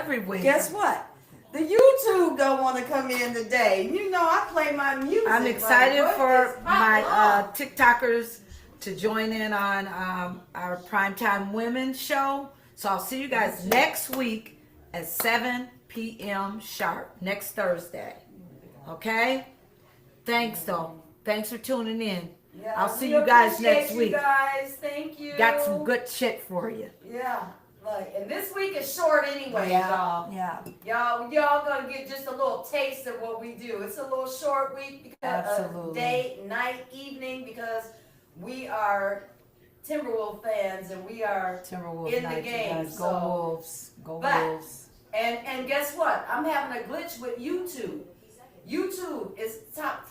everywhere. Guess what? The YouTube don't want to come in today. You know, I play my music. I'm excited for my my TikTokers to join in on our Primetime Women show. So I'll see you guys next week at 7 p.m. sharp, next Thursday. Okay? Thanks, though. Thanks for tuning in. Yeah, I'll see you guys next you week. Guys, thank you. Got some good shit for you. Yeah. Look, and this week is short anyway, y'all. Yeah. Y'all gonna get just a little taste of what we do. It's a little short week because Absolutely. Day, night, evening, because we are Timberwolves fans and we are Timberwolves in night, the game. you guys. Go Wolves. Go Wolves. And guess what? I'm having a glitch with YouTube. YouTube is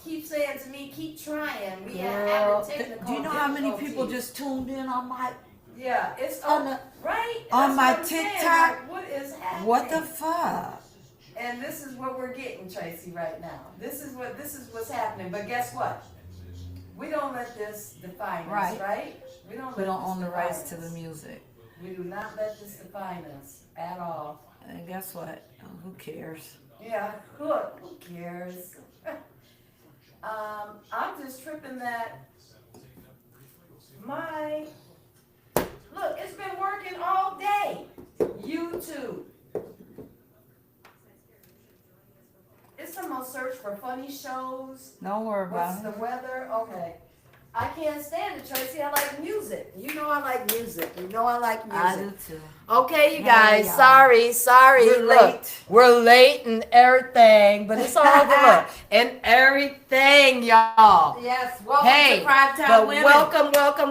keep saying to me, keep trying. We have technical. Do you know how many difficulties. people just tuned in on my Yeah, it's on the right on That's my what I'm saying. TikTok? Like, what is happening? What the fuck? And this is what we're getting, Tracy, right now. This is what's happening. But guess what? We don't let this define us, right? We don't own the define rights to us. the music. We do not let this define us at all. And guess what? Who cares? Yeah, who cares? I'm just tripping that look, it's been working all day. YouTube. It's someone search for funny shows. Don't worry What's about the weather? Okay. I can't stand it, Tracy. I like music. You know I like music. You know I like music. I do too. Okay, you Hey, guys. y'all. Sorry. We're Look, late. we're late and everything, but it's all good. And everything, y'all. Yes, welcome Hey, to Primetime but Women.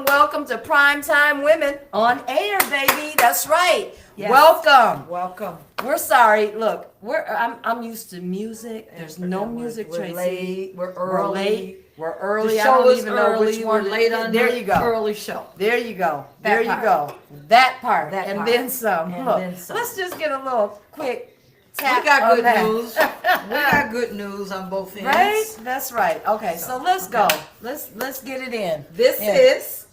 welcome to Primetime Women on air, baby. That's right. Yes. Welcome. We're sorry. Look, I'm used to music. There's no music, We're Tracy. late. We're We're early. late. We're early. The I show don't is even know early. which one. We're late on There the you go. early show. There you go. That There you part. go. That part. That and part. then some. And Look, then some. let's just get a little quick We tap got on good that. news. We got good news on both ends. Right? That's right. Okay, so let's go. okay. Let's get it in. This Yeah. is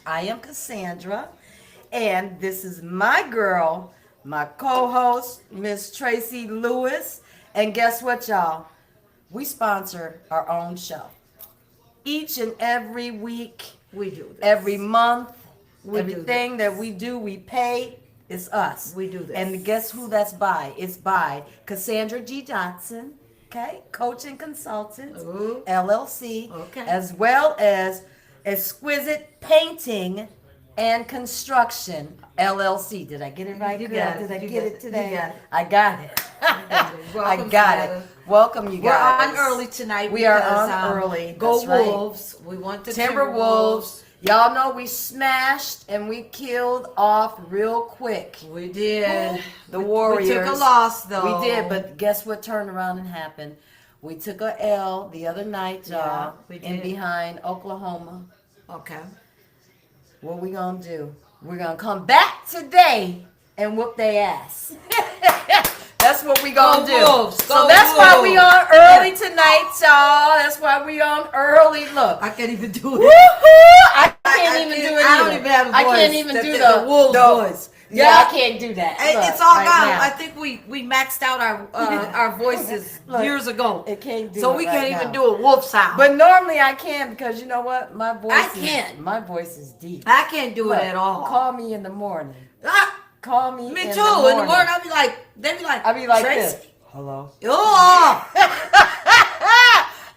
I am Cassandra, and this is my girl, my co-host, Miss Tracy Lewis. And guess what, y'all? We sponsor our own show. Each and every week, we do this. every month, We do everything that we do, we pay. It's us. We do this. And guess who that's by? It's by Cassandra G. Johnson, okay? Coaching Consultant, Ooh. LLC, Okay. as well as Exquisite Painting and Construction, LLC. Did I get it right, You girl? got it. Did I You get got it it. today? You got it. I got it. got it. I Welcome, got Samantha. it. Welcome, you We're guys. on early tonight. We are because, on early. Go That's right. Wolves. We want the Timberwolves. Y'all know we smashed and we killed off real quick. We did. The We Warriors. took a loss, though. We did, but guess what turned around and happened? We took a L the other night, y'all, Yeah, we in did. behind Oklahoma. Okay. What we gonna do? We're gonna come back today and whoop their ass. That's what we gonna Go do. Wolves. So Go that's why we Wolves. on early tonight, y'all. That's why we on early. Look. I can't even do Woohoo! it. I can't even do it. I don't either. even have a voice. I can't even do the Wolves voice. Yeah, I can't do that. Look, It's all right gone. now. I think we maxed out our voices Look, years ago. It can't do So it we right can't even now. do a wolf sound. But normally I can because you know what? My voice I can't. My voice is deep. I can't do Look, it at all. Call me in the morning. Ah, Call me. me in too. The In the morning. morning, I'll be like, they be like, I'll be like Tracy? this. Hello. Oh,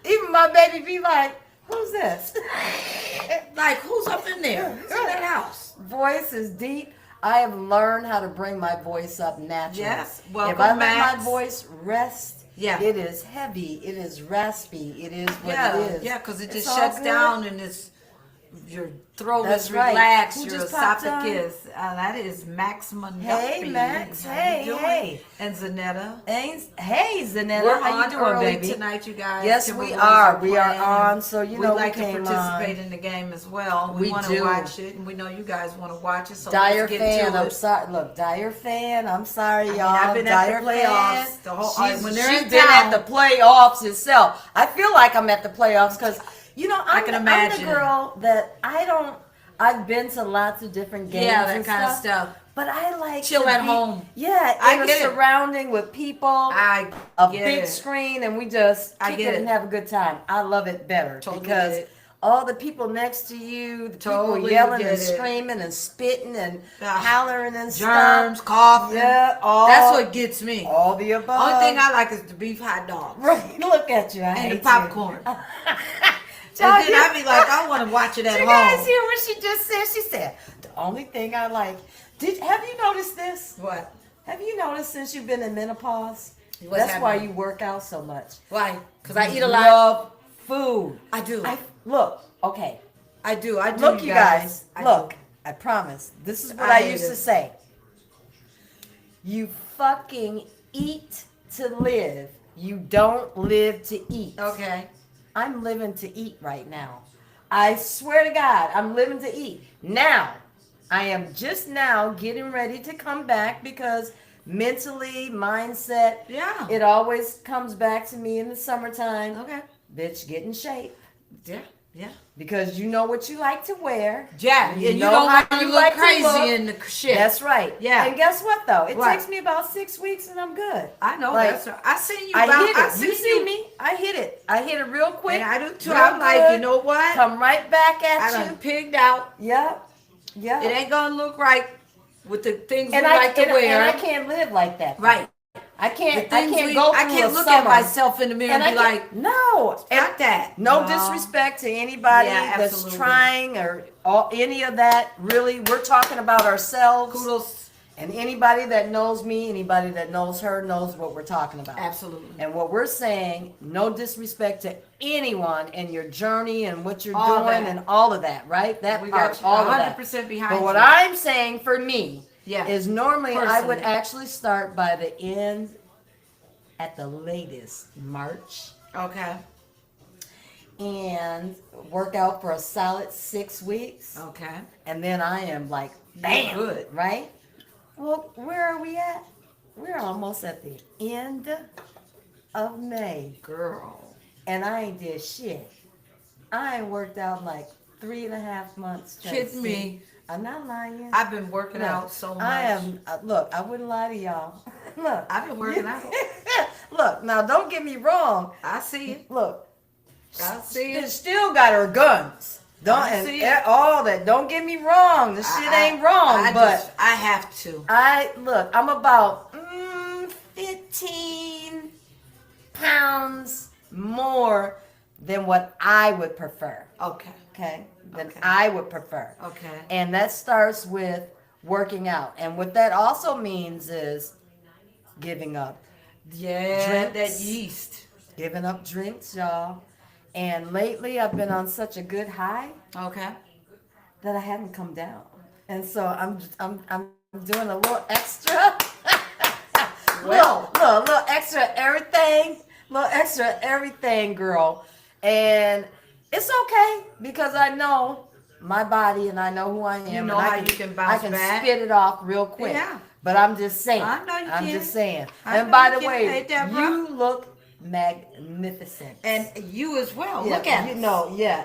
Even my baby be like, "Who's this?" like who's up in there? Who's in that house? Voice is deep. I have learned how to bring my voice up naturally. Yes. If Welcome, I let Max. my voice rest, Yeah. it is heavy. It is raspy. It is what Yeah, it is. yeah, because it It's just all shuts good. down and it's your throat That's is right. relaxed, Who your just popped on? esophagus. That is Max Monucci. Hey, Max. How Hey, you doing? hey. And Zanetta. Hey, Zanetta, We're how you on doing, early baby? tonight, you guys. Yes, we Timberwolves are. We are playing, on, and so you we know like we to came participate on. in the game as well. We want do. to watch it, and we know you guys want to watch it. So Dyer let's get fan, to I'm it. sorry. Look, Dyer fan, I'm sorry, y'all. I've been Dyer at the playoffs. fan. The whole, She's, when they're she's in been town, at the playoffs herself. I feel like I'm at the playoffs because, you know, I I'm can the imagine. girl that I I've been to lots of different games. Yeah, that and kind of stuff. But I like Chill to at be- home. Yeah, I in a get it. surrounding with people, I a get big it. screen, and we just I kick get it and it. have a good time. I love it better Totally because get it. all the people next to you, the Totally people yelling get and it. screaming and spitting and Ah, hollering and Germs, stuff. coughing. Yeah, all That's what gets me. all the above. Only thing I like is the beef hot dogs Right, look at you. I and hate the you. popcorn. And Y'all then I be like, I want to watch it at Did you guys home. hear what she just said? She said, the only thing I like. Have you noticed this? What? Have you noticed since you've been in menopause? What's That's why happening? you work out so much. Why? Because I eat a You lot. love food. I do. Look, okay. I do. Look, you guys. I Look, do. I promise. This is what I I hate used it. to say. You fucking eat to live. You don't live to eat. Okay. I'm living to eat right now. I swear to God, I'm living to eat. Now, I am just now getting ready to come back because mentally, mindset, Yeah. it always comes back to me in the summertime. Okay. Bitch, get in shape. Yeah. Yeah. Because you know what you like to wear. Yeah. And you know don't how want to you look like to crazy look. in the shit. That's right. Yeah. And guess what though? It What? takes me about 6 weeks and I'm good. I know. Like, That's right. I seen you. I about, hit I it. seen You see me? I hit it. I hit it real quick. And I do too. real I'm like, good. you know what? Come right back I at done you. pigged out. Yep. Yep. It ain't gonna look right with the things and we like to wear. and I can't live like that. Right. I The can't. things I can't we- go through I can't a look summer at myself in the mirror and, I be can't- like, no. not that. No disrespect to anybody Yeah, that's absolutely. trying or any of that. Really, we're talking about ourselves. Kudos. And anybody that knows me, anybody that knows her, knows what we're talking about. Absolutely. And what we're saying, no disrespect to anyone in your journey and what you're All doing that. and all of that, right? That We part, got you all of that. 100% behind But what you. I'm saying for me Yeah. is normally I would Personally. actually start by the end, at the latest, March, Okay. and work out for a solid 6 weeks. Okay. And then I am like, bam, good. right? Well, where are we at? We're almost at the end of May, Girl. and I ain't did shit. I ain't worked out in like 3.5 months. Kidding Tracy. me. I'm not lying. I've been working Look, out so much. I am. Look, I wouldn't lie to y'all. Look, I've been working out. Look, now don't get me wrong. I see it. Look, I see she it. still got her guns. Don't I and see it. all that. Don't get me wrong. The shit ain't wrong, but I have to. I'm about 15 pounds more than what I would prefer. Okay. Okay, than Okay. I would prefer. Okay. And that starts with working out, and what that also means is giving up, Yeah. Drinks. That yeast. giving up drinks, y'all. And lately, I've been on such a good high Okay. that I haven't come down, and so I'm doing a little extra. Well. little extra everything, girl. And it's okay because I know my body and I know who I am. You and know I how you can bounce I can back. spit it off real quick. Yeah. But I'm just saying. I know you I'm can. just saying. I And know by you the can. way, Hey, Deborah. you look magnificent. And you as well. Yeah, Look at you us. know, yeah.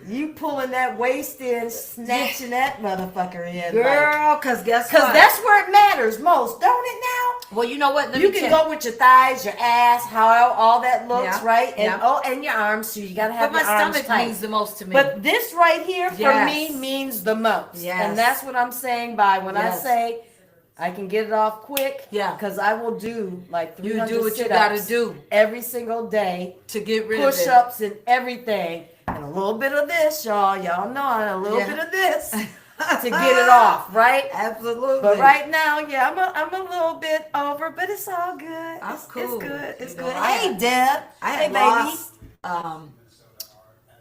You pulling that waist in, snatching that motherfucker in. like- Girl, because guess Cause what? that's where it matters most, don't it now? Well, you know what? Let You me can tell go with your thighs, your ass, how all that looks, Yeah, right? And yeah. and your arms too. You gotta have But my your arms stomach tight. means the most to me. But this right here for Yes. me means the most. Yes. And that's what I'm saying by when I Yes. say I can get it off quick. Yeah. Because I will do like 300 You do what you sit-ups gotta do. every single day. to get rid of it. Push-ups and everything. And a little bit of this, y'all. Y'all know a little Yeah. bit of this to get it off, right? Absolutely. But right now, yeah, I'm a little bit over, but it's all good. I'm It's cool. good. It's You know, good. I Hey, had- Deb. I Hey, had baby. lost,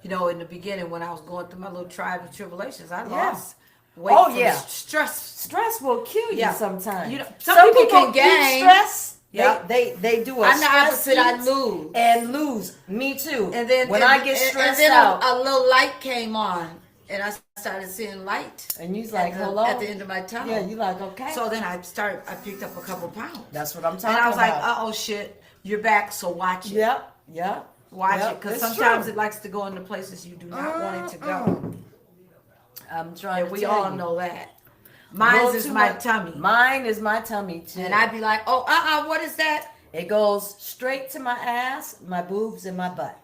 in the beginning when I was going through my little trials and tribulations, I Yeah. lost weight Oh, from yeah. stress. Stress will kill you Yeah. sometimes. You know, some people can don't gain. eat stress. Yeah. They do a I'm the stress opposite. I eat lose. and lose. Me too. And then when and, I get and- stressed and then out, a little light came on, and I started seeing light and you's like, at the, hello. at the end of my tunnel. Yeah, you like okay. So then I picked up a couple pounds. That's what I'm talking And I was like, about. oh shit, you're back, so watch it. Yep. Watch Yep, it, because it's sometimes true. it likes to go into places you do not want it to go. I'm trying And to we tell all you. know that. A Mine little is too my much- tummy. Mine is my tummy too. And I'd be like, oh, what is that? It goes straight to my ass, my boobs, and my butt.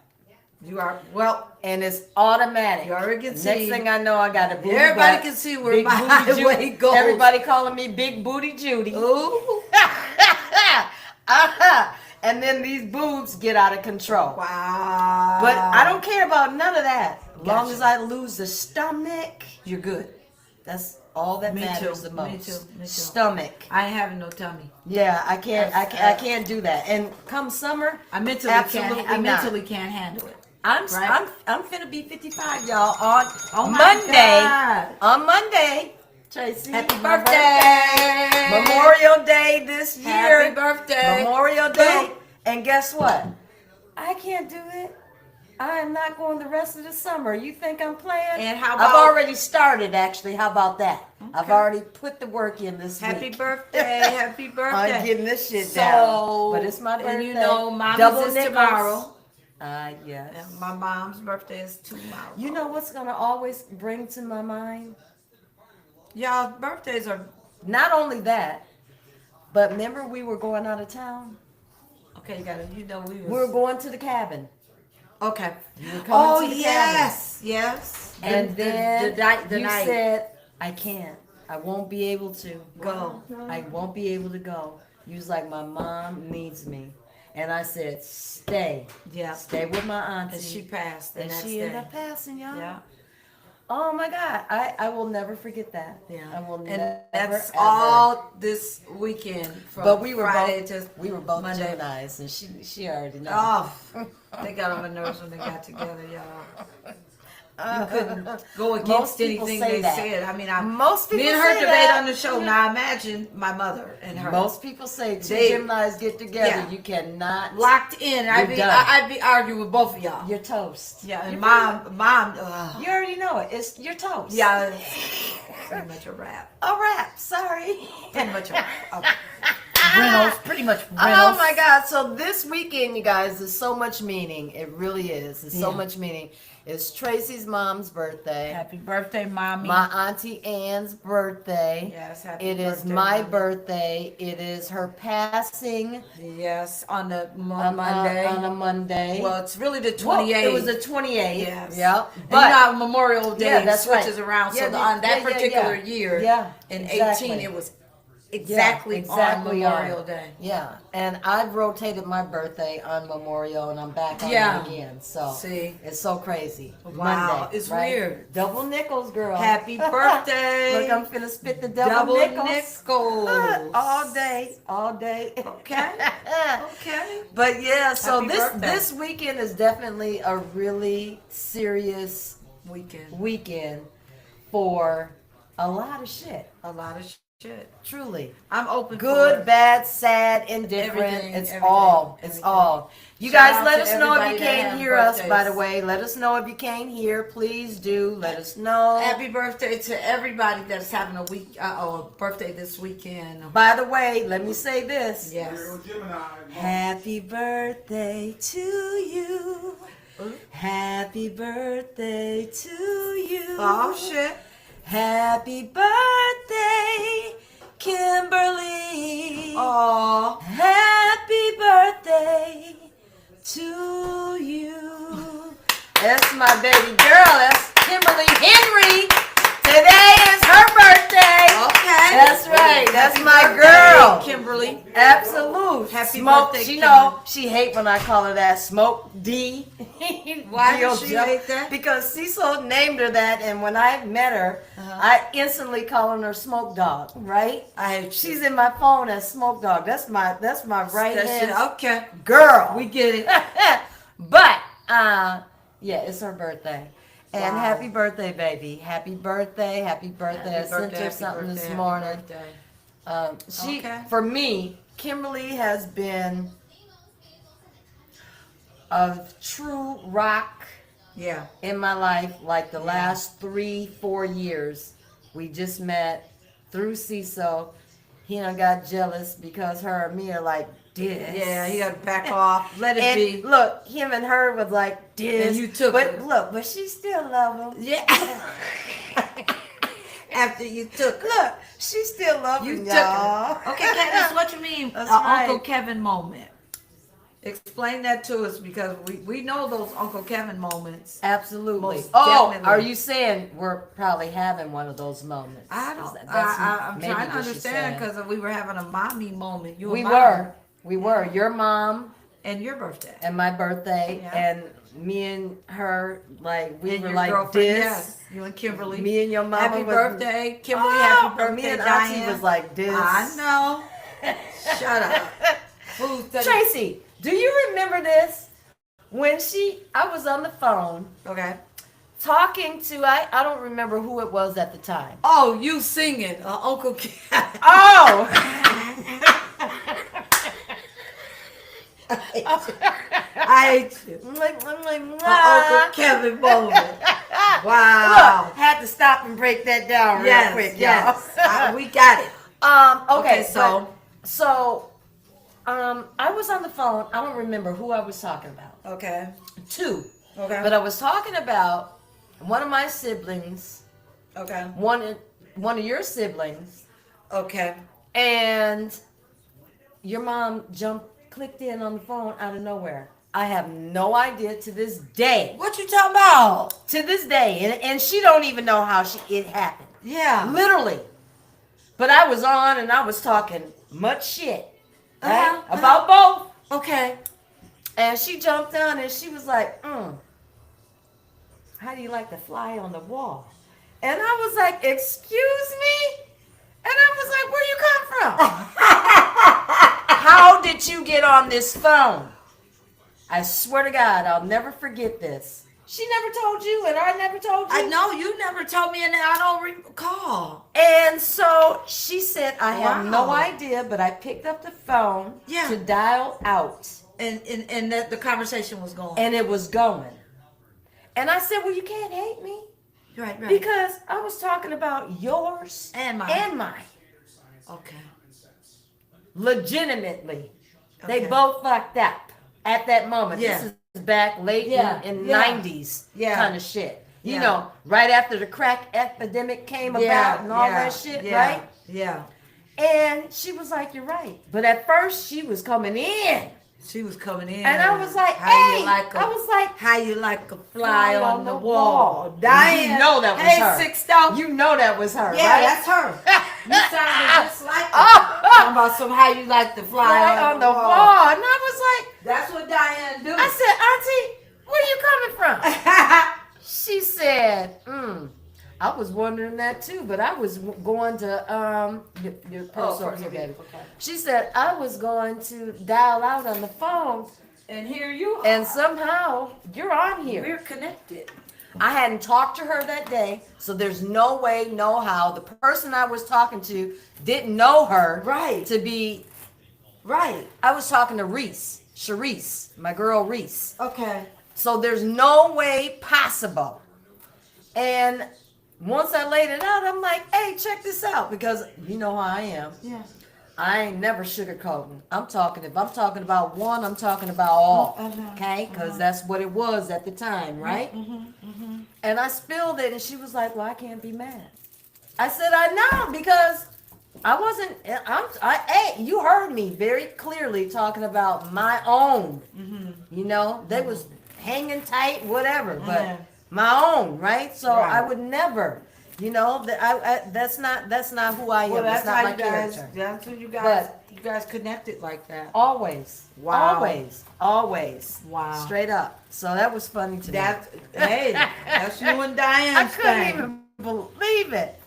You are, well, And it's automatic. You already can Next see. thing I know, I got a booty Everybody butt, can see where big my booty highway Judy. goes. Everybody calling me Big Booty Judy. ooh, And then these boobs get out of control. wow. But I don't care about none of that. As long Gotcha. as I lose the stomach, You're good. that's all that Me matters too, the me most. too, me too. Stomach. I ain't having no tummy. Yeah, I can't do that. And come summer, I mentally absolutely can't. I not. mentally can't handle it. I'm Right. I'm finna be 55, y'all, on Oh my Monday. God. On Monday, Tracy. Happy my birthday. Memorial Day this year. Happy birthday. Memorial Day. Boom. And guess what? I can't do it. I am not going the rest of the summer. You think I'm playing? And how I've about- already started, actually. How about that? I've Okay. already put the work in this Happy week. birthday. Happy birthday. I'm getting this shit So, down. But it's my birthday. And you know, Mama's Double is nickels. tomorrow. Yes. And my mom's birthday is tomorrow. You know what's gonna always bring to my mind? Y'all birthdays are Not only that, but remember we were going out of town. okay. We We were going to the cabin. okay. You were coming Oh to the yes, yes. cabin. And then the you night. said, "I can't. I won't be able to Go. I won't be able to go." You was like, "My mom needs me," and I said, "Stay. Yeah. Stay with my auntie." And she passed the And next she day. ended up passing, y'all. Yeah. Oh my God, I will never forget that. Yeah. I will And never. that's ever. all this weekend from But we were Friday both to we were both Monday. Geminis, and she already knows. Oh, they got on my nerves when they got together, y'all. You couldn't go Most against people anything say they that. said. I mean, Most people me and her say debate that. on the show. Now imagine my mother and her Most people say two They- Geminis get together, Yeah. you cannot. locked in. I'd You're done. I'd be arguing with both of y'all. You're toast. Yeah, and You're mom. You already know it. It's you're toast. Yeah, it's pretty much a wrap. A wrap. Sorry. Pretty much a Reynolds. Pretty much Oh Reynolds. my God! So this weekend, you guys, there's so much meaning. It really is. There's so Yeah. much meaning. It's Tracy's mom's birthday. Happy birthday, mommy. My auntie Ann's birthday. Yes, happy It is birthday, my Mommy. birthday. It is her passing Yes, on the on Monday. on a Monday. Well, it's really the Well, 28th. it was the 28th. Yes. Yep. But But you know how Memorial Day Yeah, that's right. switches around. Yeah, So on that yeah, particular yeah. year, Yeah, in exactly. 18, it was exactly on Memorial Day. Yeah, and I've rotated my birthday on Memorial, and I'm back on Yeah. it again. So See? it's so crazy. Wow, Monday, it's right? weird. Double nickels, girl. Happy birthday. Look, I'm finna spit the double, nickels. nickels. all day, all day. Okay. Okay. But yeah, so Happy this birthday. this weekend is definitely a really serious Weekend. weekend for a lot of shit. A lot of shit. Truly. I'm open Good, for it. bad, sad, indifferent. Everything, it's everything, all. It's everything. all. You Shout guys out let to us know if everybody you that can't have hear us, by the birthdays. way. Let us know if you can't hear. Please do. Let us know. Happy birthday to everybody that's having a birthday this weekend. By the way, let me say this. Yes. Happy birthday to you. Happy birthday to you. Oh shit. Happy birthday, Kimberly. Oh. Happy birthday to you. That's my baby girl. That's Kimberly Henry. Today is her birthday. Okay. That's right. That's Happy my birthday, girl. Kimberly. Absolute. Happy Smoke. birthday, She Kimberly. know she hate when I call her that. Smoke D. Why Real does she joke. hate that? Because Cecil named her that, and when I met her, I instantly calling her Smoke Dog. Right? I hate She's in my phone as Smoke Dog. That's my right hand Okay. girl. We get it. But yeah, it's her birthday. And Wow. happy birthday, baby. Happy birthday. Happy birthday. I Happy sent birthday, her something happy this birthday, morning. happy birthday. She Okay. for me, Kimberly has been a true rock Yeah. in my life like the last 3-4 years. We just met through Cecil. He done got jealous because her and me are like this. Yeah, he got to back off. Let it And be. look, him and her was like this. And you took but it. look, but she still love him. Yeah. after you took her. Look, she's still loving You took y'all. her. Okay, Candace, what you mean? That's Uncle right. Kevin moment. Explain that to us because we know those Uncle Kevin moments. Absolutely. Most Oh, definitely. are you saying we're probably having one of those moments? I don't. That's I'm maybe trying to what she's understand saying. because we were having a mommy moment. You We and Mom, were. Your mom and your birthday. and my birthday, Yeah. and me and her, like we And were your like girlfriend, this. yes. You and Kimberly. Me and your mama Happy was, birthday, Kimberly. Oh, Happy birthday, me and Diane. Auntie was like this. I know. Shut up. Food study. Tracy, do you remember this? When I was on the phone Okay. talking to, I don't remember who it was at the time. Oh, you singing, Uncle Kevin. Oh! I hate you. Uncle Uncle Kevin moment. Wow. Look, had to stop and break that down real Yes, quick, yes. y'all. We got it. Okay, so I was on the phone. I don't remember who I was talking about. okay. Two. Okay. But I was talking about one of my siblings, Okay. one of your siblings, Okay. and your mom clicked in on the phone out of nowhere. I have no idea to this day. What you talking about? To this day, and she don't even know how it happened. Yeah. Literally. But I was on and I was talking much shit, right? Uh-huh, About both. Okay. And she jumped on and she was like, how do you like to fly on the wall? And I was like, excuse me? And I was like, where you come from? How did you get on this phone? I swear to God, I'll never forget this. She never told you and I never told you. I know you never told me, and I don't recall. And so she said, I have no Wow. idea, but I picked up the phone Yeah. to dial out. And that the conversation was going. And it was going. And I said, well, you can't hate me. Right. Because I was talking about yours And mine. and mine. Okay. Legitimately. They Okay. both fucked up at that moment. Yeah. This is back late Yeah. in Yeah. 90s Yeah. kind of shit. You Yeah. know, right after the crack epidemic came about and all that shit, right? Yeah. And she was like, you're right. But at first she was coming in. She was coming in. And I was like, how hey, you like I was like, how you like a fly on the wall. wall. Diane, You know that was hey, her. Sixto. You know that was her, Yeah, right? that's her. You sounded just like her. Talking about some how you like to fly Right on, on the wall. And I was like, That's what Diane do. I said, Auntie, where you coming from? She said, I was wondering that too, but I was going to your purse over here, baby. Okay. She said I was going to dial out on the phone, And here you are. and somehow you're on here. We're connected. I hadn't talked to her that day, so there's no way, no how. The person I was talking to didn't know her. Right. To be, Right. I was talking to Sharice, my girl Reese. Okay. So there's no way possible. And once I laid it out, I'm like, hey, check this out, because you know how I am. Yeah. I ain't never sugarcoating. If I'm talking about one, I'm talking about all. Okay? Because that's what it was at the time, right? And I spilled it, and she was like, well, I can't be mad. I said, I know, because I wasn't, hey, you heard me very clearly talking about my own. You know, they was hanging tight, whatever, but my own, right? So Right. I would never. You know, that's not who I am. Well, that's that's not how my you guys. character. That's when you guys. But- you guys connected like that. Always. Wow. Always. Wow. Straight up. So that was funny to me. Hey, that's you and I Diane's couldn't thing. even believe it.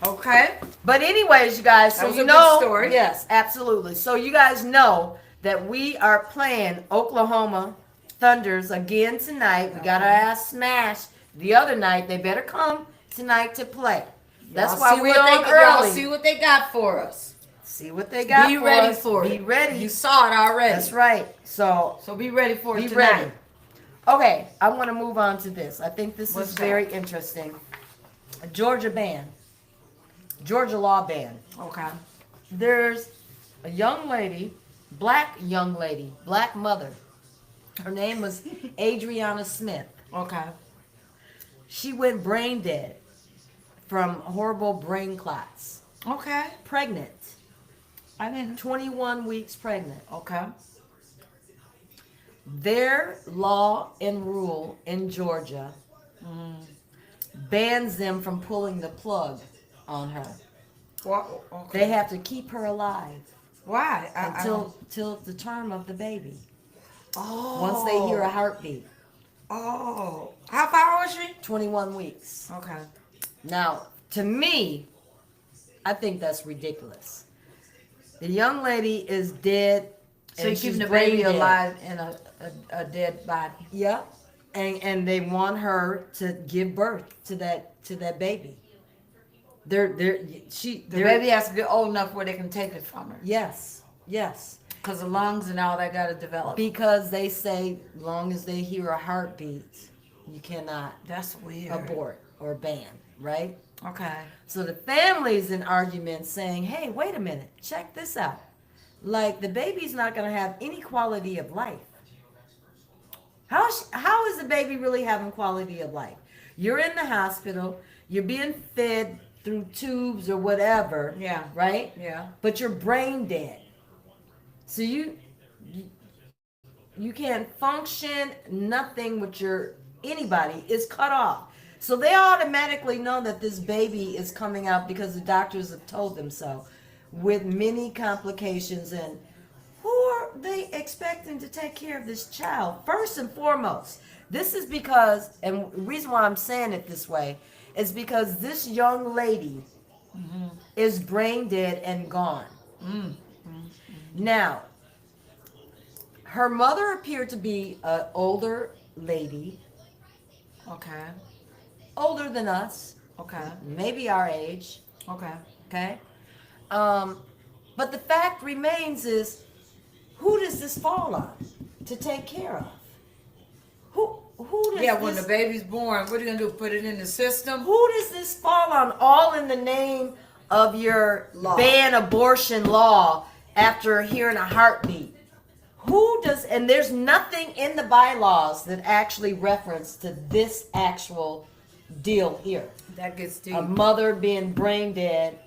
Okay. But anyways, you guys, so That was you a good know, story. yes, absolutely. So you guys know that we are playing Oklahoma Thunders again tonight. We got our ass smashed the other night. They better come tonight to play. That's Y'all why see we're what on they, y'all early. see what they got for us. See what they got Be for ready us. for it. Be ready. You saw it already. That's right. So So be ready for it be tonight. ready. Okay, I want to move on to this. I think this What's is that? very interesting. A Georgia law ban. Okay. There's a young lady, black mother. Her name was Adriana Smith. Okay. She went brain dead from horrible brain clots. Okay. Pregnant. I didn't. 21 weeks pregnant. Okay. Their law and rule in Georgia bans them from pulling the plug on her. Well, okay. They have to keep her alive Why? till the term of the baby. Oh. Once they hear a heartbeat. Oh. How far was she? 21 weeks. Okay. Now, to me, I think that's ridiculous. The young lady is dead. So you're and keeping she's the baby brain dead. alive in a dead body. Yep. And they want her to give birth to that baby. The baby has to be old enough where they can take it from her. Yes. Because the lungs and all that got to develop. Because they say long as they hear a heartbeat, you cannot That's weird. abort or ban, right? Okay. So the family's in argument saying, hey, wait a minute, check this out. Like, the baby's not going to have any quality of life. How is the baby really having quality of life? You're in the hospital, you're being fed through tubes or whatever, Yeah. right? Yeah. But you're brain dead. So you can't function, nothing with anybody is cut off. So they automatically know that this baby is coming out because the doctors have told them so, with many complications. And who are they expecting to take care of this child? First and foremost, this is because, and the reason why I'm saying it this way is because this young lady is brain dead and gone. Now, her mother appeared to be an older lady, Okay. older than us, Okay. maybe our age, Okay. okay? But the fact remains is, who does this fall on to take care of? Who does Yeah, when this, the baby's born, what are you going to do? Put it in the system? who does this fall on? All in the name of your Law. ban abortion law after hearing a heartbeat. Who does, and there's nothing in the bylaws that actually reference to this actual deal here. That gets deep. A mother being brain dead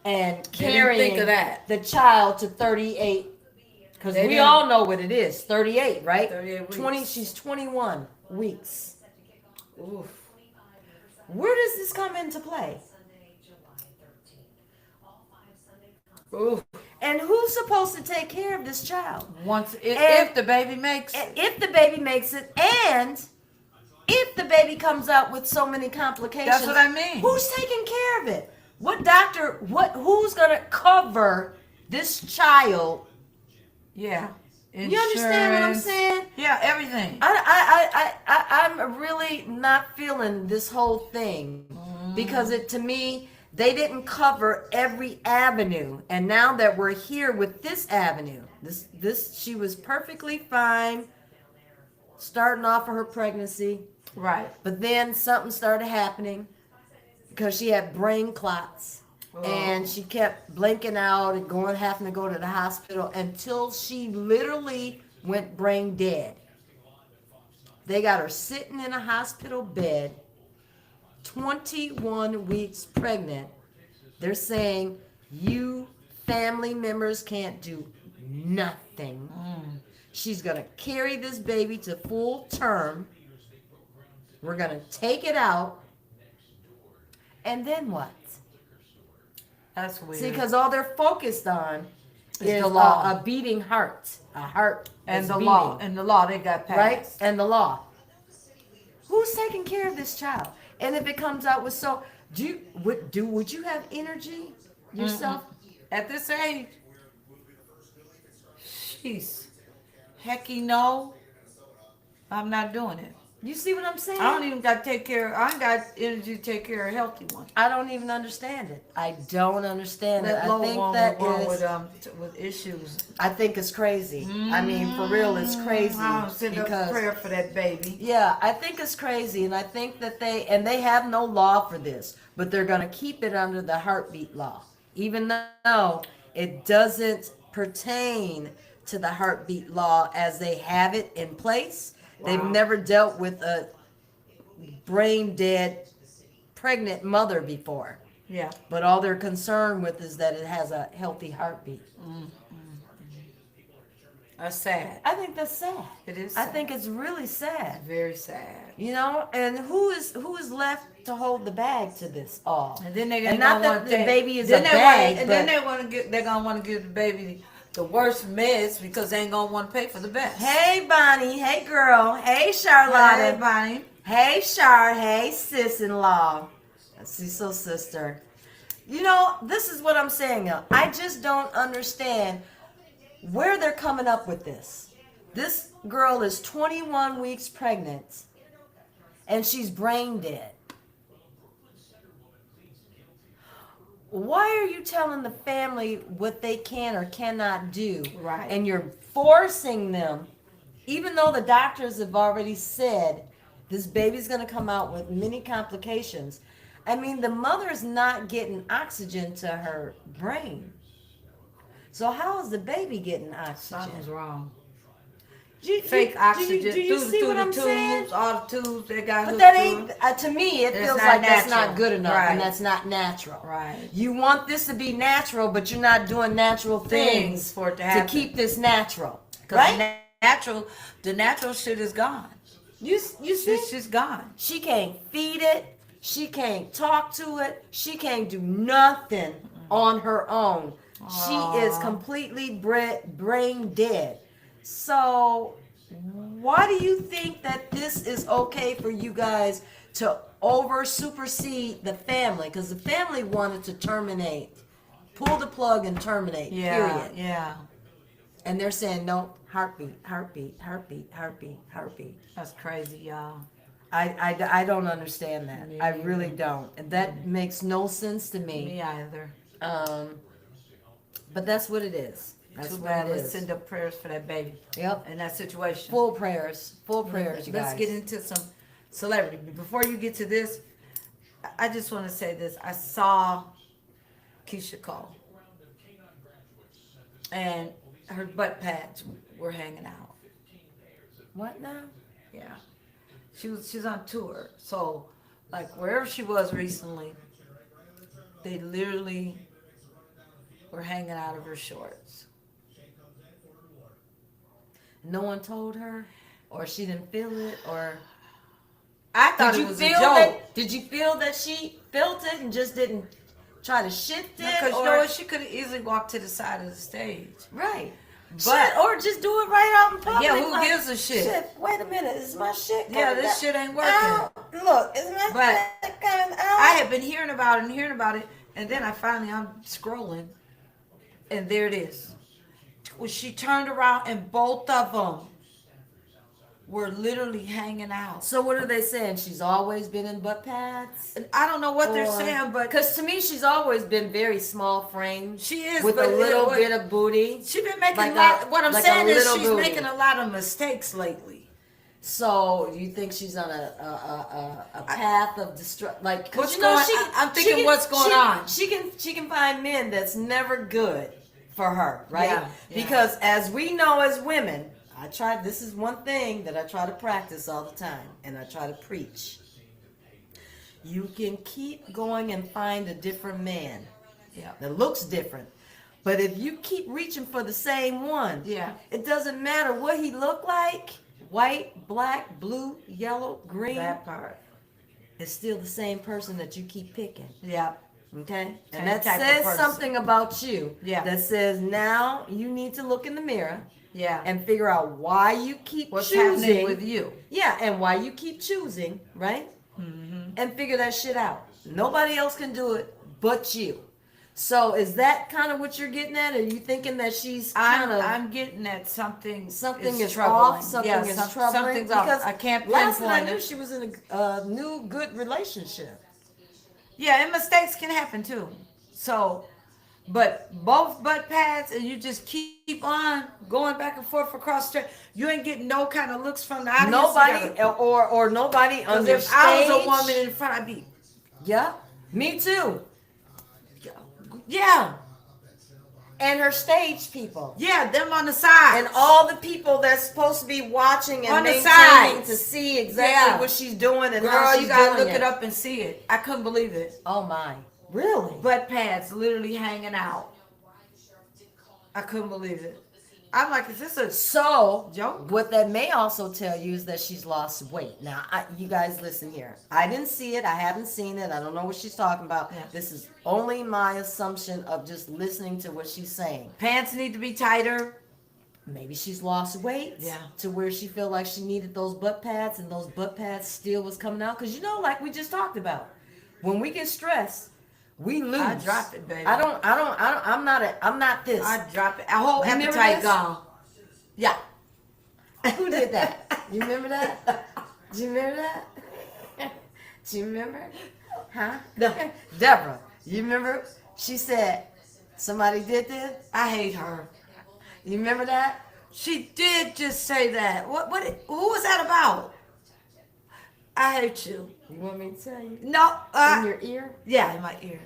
and didn't carrying think of that. the child to 38, because They we didn't. all know what it is, 38, right? 38 weeks. 20, she's 21 weeks. Oof. Where does this come into play? Oof. And who's supposed to take care of this child? If the baby makes it. If the baby makes it, and if the baby comes out with so many complications, That's what I mean. Who's taking care of it? What doctor? Who's gonna cover this child? Yeah. You understand what I'm Insurance. saying? Yeah, everything. I'm really not feeling this whole thing because to me, they didn't cover every avenue. And now that we're here with this avenue, she was perfectly fine starting off of her pregnancy, Right. but then something started happening because she had brain clots. Oh. And she kept blinking out and having to go to the hospital until she literally went brain dead. They got her sitting in a hospital bed, 21 weeks pregnant. They're saying, you family members can't do nothing. She's going to carry this baby to full term. We're going to take it out. And then what? That's weird. See, because all they're focused on is the law. a beating heart. A heart and is the beating, law. And the law they got passed. right? And the law. Who's taking care of this child? And if it comes out with would you have energy yourself? At this age. Jeez. Hecky no. I'm not doing it. You see what I'm saying? I don't even got to take care. I ain't got energy to take care of a healthy one. I don't even understand it. I don't understand it. That I low think one that one is. with issues. I think it's crazy. I mean, for real, it's crazy. I'm sending up a prayer for that baby. Yeah, I think it's crazy, and I think that they have no law for this, but they're going to keep it under the heartbeat law, even though it doesn't pertain to the heartbeat law as they have it in place. They've never dealt with a brain dead pregnant mother before, Yeah. but all they're concerned with is that it has a healthy heartbeat. That's sad. I think that's sad. It is I sad. think it's really sad. Very sad. You know, and who is left to hold the bag to this all? And then they And gonna not that want the baby is a then they bag, and then they want to get. They're gonna want to give the baby the worst meds because they ain't gonna want to pay for the best. Hey Bonnie, hey girl, hey Hey, Charlotte, Bonnie. hey Char, hey sis-in-law, Cecil's sister. You know, this is what I'm saying. I just don't understand where they're coming up with this. This girl is 21 weeks pregnant, and she's brain dead. Why are you telling the family what they can or cannot do? Right. And you're forcing them, even though the doctors have already said this baby's going to come out with many complications. I mean, the mother's not getting oxygen to her brain. So how is the baby getting oxygen? Something's wrong. Do you- Fake do oxygen. Do you see through what the I'm tubes, saying? all the tubes they got. But hooked that to ain't, it. to me, it It's feels not like that's natural. not good enough Right. and that's not natural. Right. You want this to be natural, but you're not doing natural things for it to happen. keep this natural. 'Cause Right? the natural shit is gone. You see? It's just gone. She can't feed it. She can't talk to it. She can't do nothing on her own. She is completely brain dead. So why do you think that this is okay for you guys to supersede the family? Because the family wanted to terminate, pull the plug and terminate, period. Yeah. And they're saying, no, heartbeat, heartbeat, heartbeat, heartbeat, heartbeat. That's crazy, y'all. I don't understand that. Me I neither. really don't. And that makes no sense to me. Me either. But that's what it is. That's Too what bad. it Let's is. send up prayers for that baby Yep. in that situation. Full prayers. Full prayers, you Let's guys. get into some celebrity. Before you get to this, I just want to say this. I saw Keisha Cole, and her butt pads were hanging out. What now? Yeah, she's on tour, so like wherever she was recently, they literally were hanging out of her shorts. No one told her, or she didn't feel it, or I thought did it you was feel a joke. that? Did you feel that she felt it and just didn't try to shift it? Because you or, know what, she could have easily walked to the side of the stage. right. But- Shit, or just do it right out in public. Yeah, who like, gives a shit? Wait a minute, is my shit coming Yeah, this out? shit ain't working. Out. Look, is my But shit coming out? I had been hearing about it, and then I'm scrolling, and there it is. When she turned around, and both of them were literally hanging out. So what are they saying? She's always been in butt pads? And I don't know what they're saying, but because to me she's always been very small framed. she is with but a little it- bit of booty. She been making like a lot. a- What I'm like saying a is little she's booty. making a lot of mistakes lately. So you think she's on a path of destruction? Like 'cause What's you know, going- I'm thinking what's going on. She can find men that's never good for her, right? Yeah, yeah. Because as we know as women, this is one thing that I try to practice all the time, and I try to preach. You can keep going and find a different man Yeah. that looks different. But if you keep reaching for the same one, Yeah. it doesn't matter what he looked like, white, black, blue, yellow, green, That part. it's still the same person that you keep picking. Yeah. Okay? Same And that type of says person. something about you. Yeah. That says now you need to look in the mirror Yeah. and figure out why you keep What's choosing. happening with you? Yeah, and why you keep choosing, right? Mm-hmm. And figure that shit out. Nobody else can do it but you. So is that kind of what you're getting at? Are you thinking that she's kind of I'm getting at something. something is troubling. off, something Yeah, is some- troubling? Something's off. Because I can't last time I pinpoint knew it. she was in a new good relationship. Yeah, and mistakes can happen too. So, but both butt pads, and you just keep on going back and forth across the street. You ain't getting no kind of looks from the audience. Nobody or nobody Because under if I was a stage. woman in front, I'd be, Yeah, me too. yeah. and her stage people. Yeah, them on the side. And all the people that's supposed to be watching and On the maintaining sides. to see exactly Yeah. what she's doing and how Girl, she's you gotta doing look it up and see it. I couldn't believe it. Oh my. Really? Butt pads literally hanging out. I couldn't believe it. I'm like, is this a So, joke? what that may also tell you is that she's lost weight. Now, you guys listen here. I didn't see it. I haven't seen it. I don't know what she's talking about. Yeah. This is only my assumption of just listening to what she's saying. Pants need to be tighter. Maybe she's lost weight Yeah. to where she felt like she needed those butt pads and those butt pads still was coming out. Because, like we just talked about, when we get stressed, we lose. I drop it, baby. I'm not this. I drop it. A whole You remember appetite this? gone. Yeah. Who did that? You remember that? Do you remember that? Do you remember? Huh? No. Deborah, you remember? She said, somebody did this? I hate her. You remember that? She did just say that. Who was that about? I hate you. You want me to tell you? No. In your ear? Yeah, in my ear.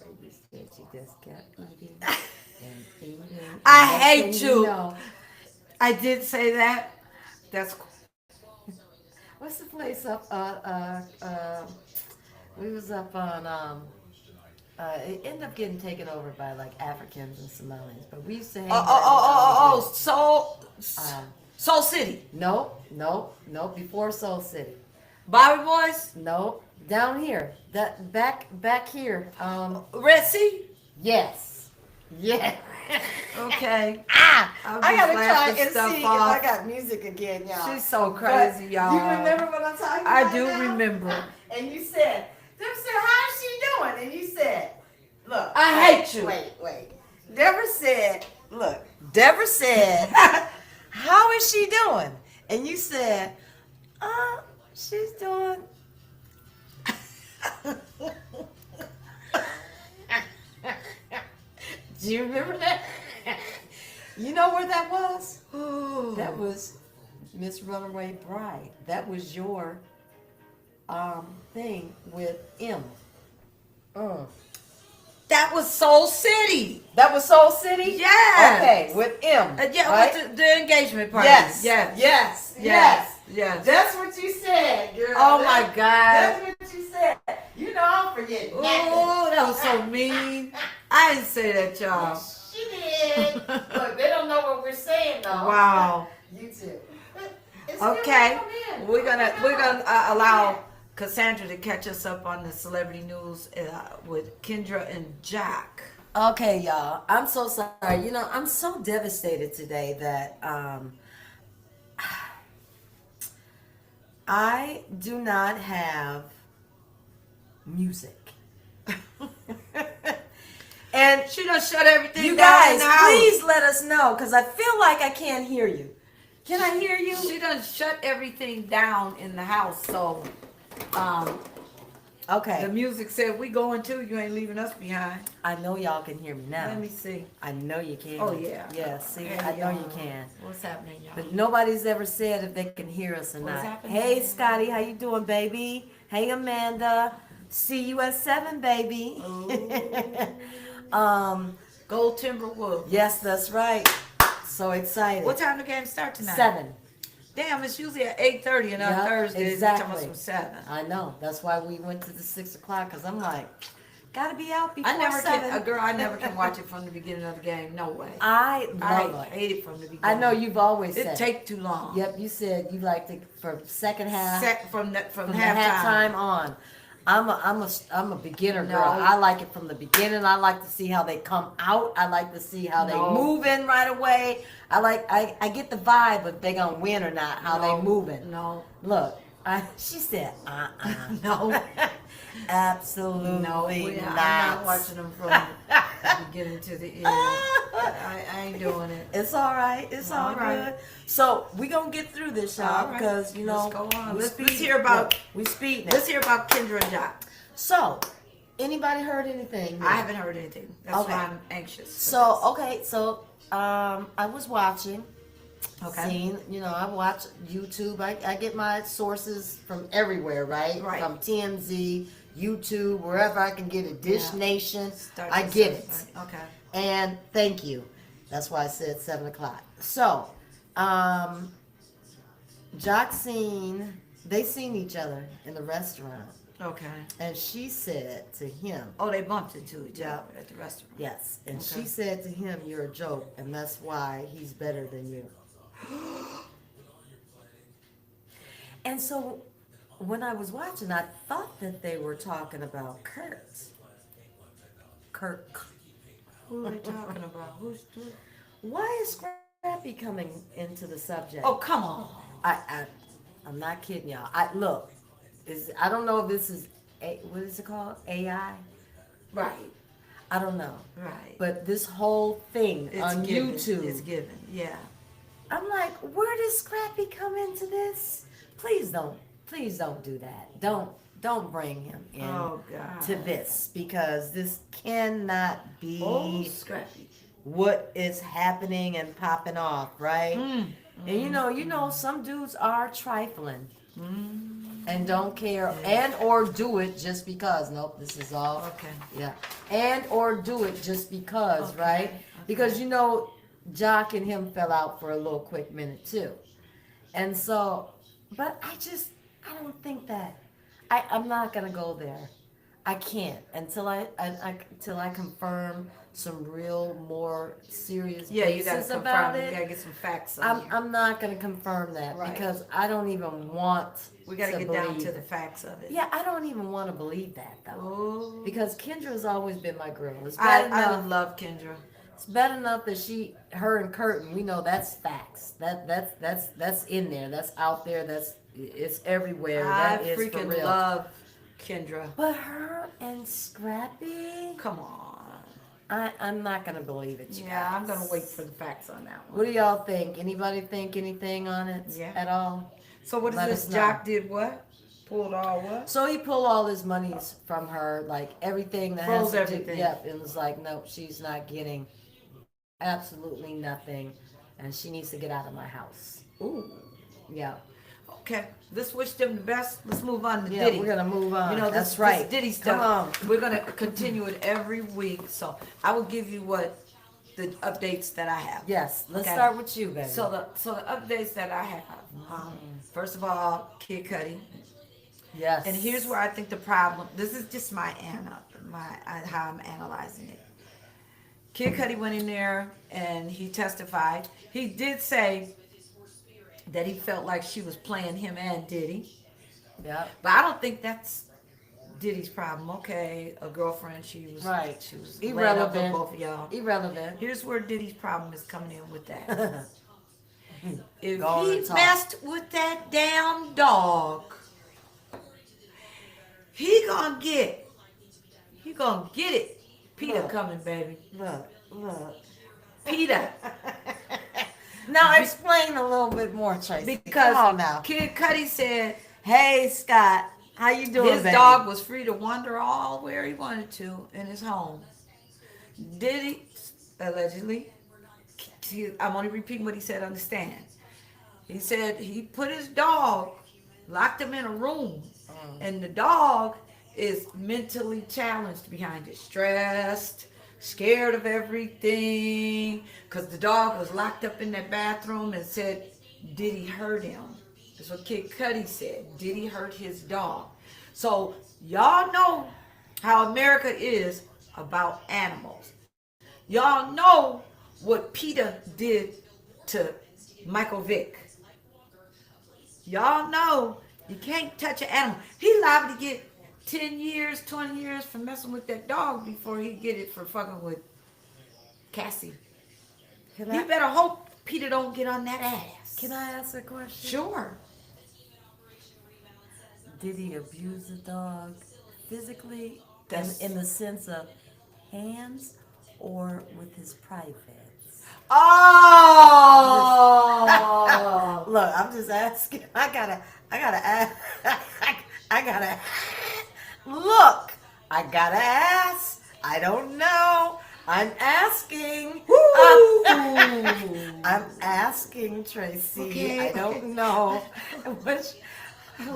Baby said she just kept eating and eating. I And hate next thing you. know, I did say that. That's cool. what's the place up? We was up on. It ended up getting taken over by like Africans and Somalians, but we used to hang. Soul City. Nope. Before Soul City. Bobby Boys. Nope. Down here. That back here. Red Sea. Yes. Yeah. Okay. I'll I just gotta laugh try this and stuff see if off. I got music again, y'all. She's so crazy, But y'all. You remember what I'm talking I about? do now? remember. And you said, how's she doing? And you said, look. I hate you. Wait. Deborah said, how is she doing? And you said, she's doing. Do you remember that? You know where that was? That was Miss Runaway Bride. That was your thing with M. That was Soul City. That was Soul City? Yes. Okay, with M. Yeah, right? with the engagement party. Yes. Yes. Yes. That's what you said, girl. Oh my God. That's what you said. You know I'm forgetting. Oh, that was so mean. I didn't say that, y'all. She did. Look, they don't know what we're saying though. Wow. You too. Okay. We're gonna allow Cassandra to catch us up on the celebrity news with Kendra and Jack. Okay, y'all. I'm so sorry. I'm so devastated today that I do not have music. And She done shut everything you down in guys, the house. please let us know because I feel like I can't hear you. Can I hear you? She done shut everything down in the house, so Okay. the music said, we going too, you ain't leaving us behind. I know y'all can hear me now. Let me see. I know you can. Oh, yeah. Yeah, see, Hey, I know you y'all. can. What's happening, y'all? But nobody's ever said if they can hear us or What's not. happening? Hey, Scotty, how you doing, baby? Hey, Amanda. See you at 7, baby. Gold Timberwood. Yes, that's right. So excited. What time the game start tonight? 7. Damn, it's usually at 8:30 and on Yeah, Thursdays exactly. it's almost 7. I know. That's why we went to the 6 o'clock because I'm like, gotta be out before I never 7. I never can watch it from the beginning of the game. No way. I I love it. hate it from the beginning. I know you've always It said. take too long. Yep, you said you liked it for second half. From from the halftime. halftime on. I'm a beginner girl. No. I like it from the beginning. I like to see how they come out. I like to see how they No. move in right away. I get the vibe if they gonna win or not, how No. they moving. No. Look, she said, No. absolutely No. not. I'm not watching them from the beginning to the end. I ain't doing it. It's all right. It's all All right. good. So we gonna get through this, y'all, All right. because Let's go on. we Let's speed- hear about- we speed. Let's hear about Kendra and Jack. So, anybody heard anything? I haven't heard anything. That's Okay. why I'm anxious. So I was watching, Okay. Seen, I watch YouTube. I get my sources from everywhere, right? Right. From TMZ, YouTube, wherever I can get it. Dish Yeah. Nation, Start I to get search, it. right? Okay. And thank you. That's why I said 7 o'clock. So, Jock they seen each other in the restaurant. Okay. And she said to him, Oh, they bumped into each Yeah. other at the restaurant. yes. And Okay. she said to him, you're a joke, and that's why he's better than you. And so when I was watching, I thought that they were talking about Kurt. Kirk. Who are they talking about? Who? Why is Scrappy coming into the subject? Oh, come on. I'm not kidding y'all. Look, I don't know if this is what is it called? AI? Right. I don't know. Right. But this whole thing on given. YouTube, It's given. Yeah. I'm like, where does Scrappy come into this? Please don't do that. Don't bring him in Oh God. to this, because this cannot be Oh, Scrappy. what is happening and popping off, right? And you know, some dudes are trifling and don't care, and or do it just because. Nope, this is all. Okay. Yeah, and or do it just because, Okay, right? okay. Because Jock and him fell out for a little quick minute too, and so, but I don't think that. I'm not gonna go there. I can't until I confirm some real more serious Yeah, you gotta basis confirm. about You it. gotta get some facts on here. I'm not gonna confirm that Right. because I don't even want. We gotta to get down believe to the it. facts of it. Yeah, I don't even want to believe that though, Oh. because Kendra's always been my girl. It's I bad enough. love Kendra. It's bad enough that her and Curtin, we know that's facts. That's in there. That's out there. It's everywhere. I That is for freaking real. love Kendra. But her and Scrappy, Come on. I'm not gonna believe it. You Yeah, I'm guys. gonna wait for the facts on that one. What do y'all think? Anybody think anything on it Yeah. at all? So what is Let this? us know. Jock did what? Pulled all what? So he pulled all his monies from her, like everything that Froze has to everything. do. Yep, it was like, nope, she's not getting absolutely nothing, and she needs to get out of my house. Ooh. Yeah, Okay. Let's wish them the best. Let's move on to yeah, Diddy. we're gonna move on. You know, that's this right. Diddy stuff. Come on. We're gonna continue it every week. So I will give you what the updates that I have. Yes, let's Okay. start with you, baby. So the updates that I have. First of all, Kid Cudi. yes, And here's where I think the problem. This is just how I'm analyzing it. Kid Cudi went in there and he testified. He did say that he felt like she was playing him and Diddy, Yep. but I don't think that's Diddy's problem. Okay, a girlfriend. She was Right. She was Irrelevant. laying up with both of y'all. Irrelevant. Here's where Diddy's problem is coming in with that. If Go on he and talk. messed with that damn dog, he gonna get it. Peter Look. coming, baby. Look. Peter. Now explain a little bit more, Tracy. Because Come on now. Kid Cudi said Hey, Scott, how you doing, his baby? dog was free to wander all where he wanted to in his home. Diddy, allegedly, I'm only repeating what he said on the stand. He said he put his dog, locked him in a room, and the dog is mentally challenged behind it, stressed, scared of everything, because the dog was locked up in that bathroom and said Diddy hurt him. That's what Kid Cudi said. Diddy hurt his dog. So y'all know how America is about animals. Y'all know what Peter did to Michael Vick. Y'all know you can't touch an animal. He liable to get 10 years, 20 years for messing with that dog before he get it for fucking with Cassie. Can He I, better hope Peter don't get on that ass. can I ask a question? Sure. Did he abuse the dog physically That's- in the sense of hands or with his privates? Oh! Look, I'm just asking. I gotta ask. Look, I gotta ask. I don't know. I'm asking. Woo! I'm asking, Tracy. Okay, I don't know. Which,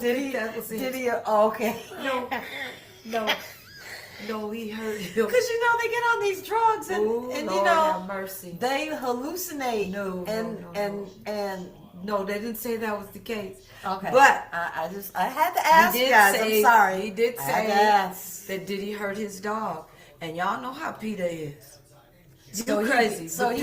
did he? that was it. Did he? Oh, okay. No, no, he hurt him. Because they get on these drugs and, Ooh, and Lord have mercy. they hallucinate. No, and no. and No, they didn't say that was the case. okay. But I had to ask he you did guys. say, I'm sorry. He did I had say to ask. that did he hurt his dog? And y'all know how Peter is. So You crazy. So But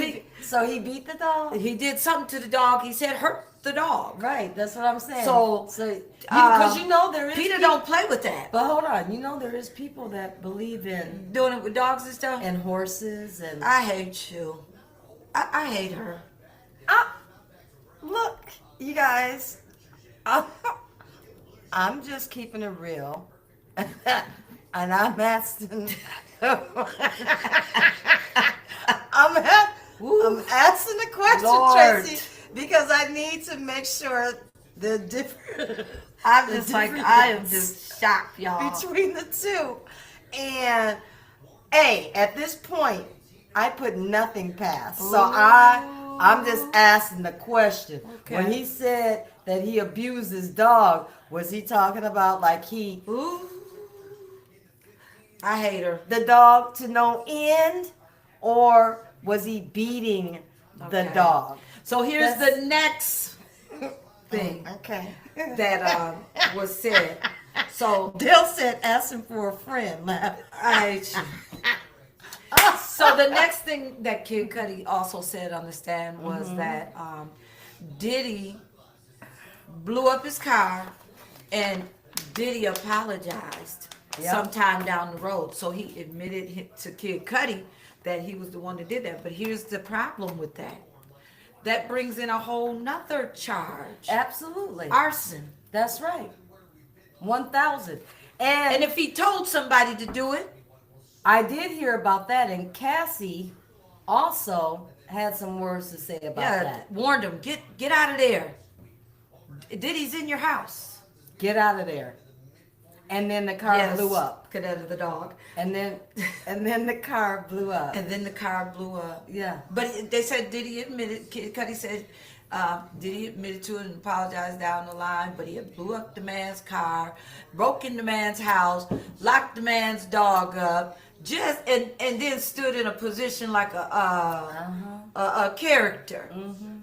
he beat the dog. he did something to the dog. He said hurt the dog. Right. That's what I'm saying. So, because there is Peter people, don't play with that. But hold on. There is people that believe in Doing it with dogs and stuff. and horses and. I hate you. I hate her. Look, you guys. I'm just keeping it real, and I'm asking. I'm asking the question, Lord. Tracy, because I need to make sure the difference. I'm the just like, difference I am just shocked, y'all. between the two. And hey, at this point, I put nothing past. So I'm just asking the question. Okay. When he said that he abused his dog, was he talking about like he Ooh. I hate her. the dog to no end, or was he beating the Okay. dog? So here's That's- the next thing Okay. that was said. So Dale said, asking for a friend. Laugh. I hate you. So the next thing that Kid Cudi also said on the stand was that Diddy blew up his car and Diddy apologized Yep. sometime down the road. So he admitted to Kid Cudi that he was the one that did that. But here's the problem with that. That brings in a whole nother charge. Absolutely. Arson. That's right. 1,000. And if he told somebody to do it, I did hear about that, and Cassie also had some words to say about that. warned him, get out of there. Diddy's in your house. Get out of there. And then the car blew up. Get out of the dog. And then the car blew up. And then the car blew up. Yeah. But they said Diddy admitted, Kid Cudi said Diddy admitted to it and apologized down the line, but he had blew up the man's car, broke in the man's house, locked the man's dog up, and then stood in a position like a character. Mm-hmm.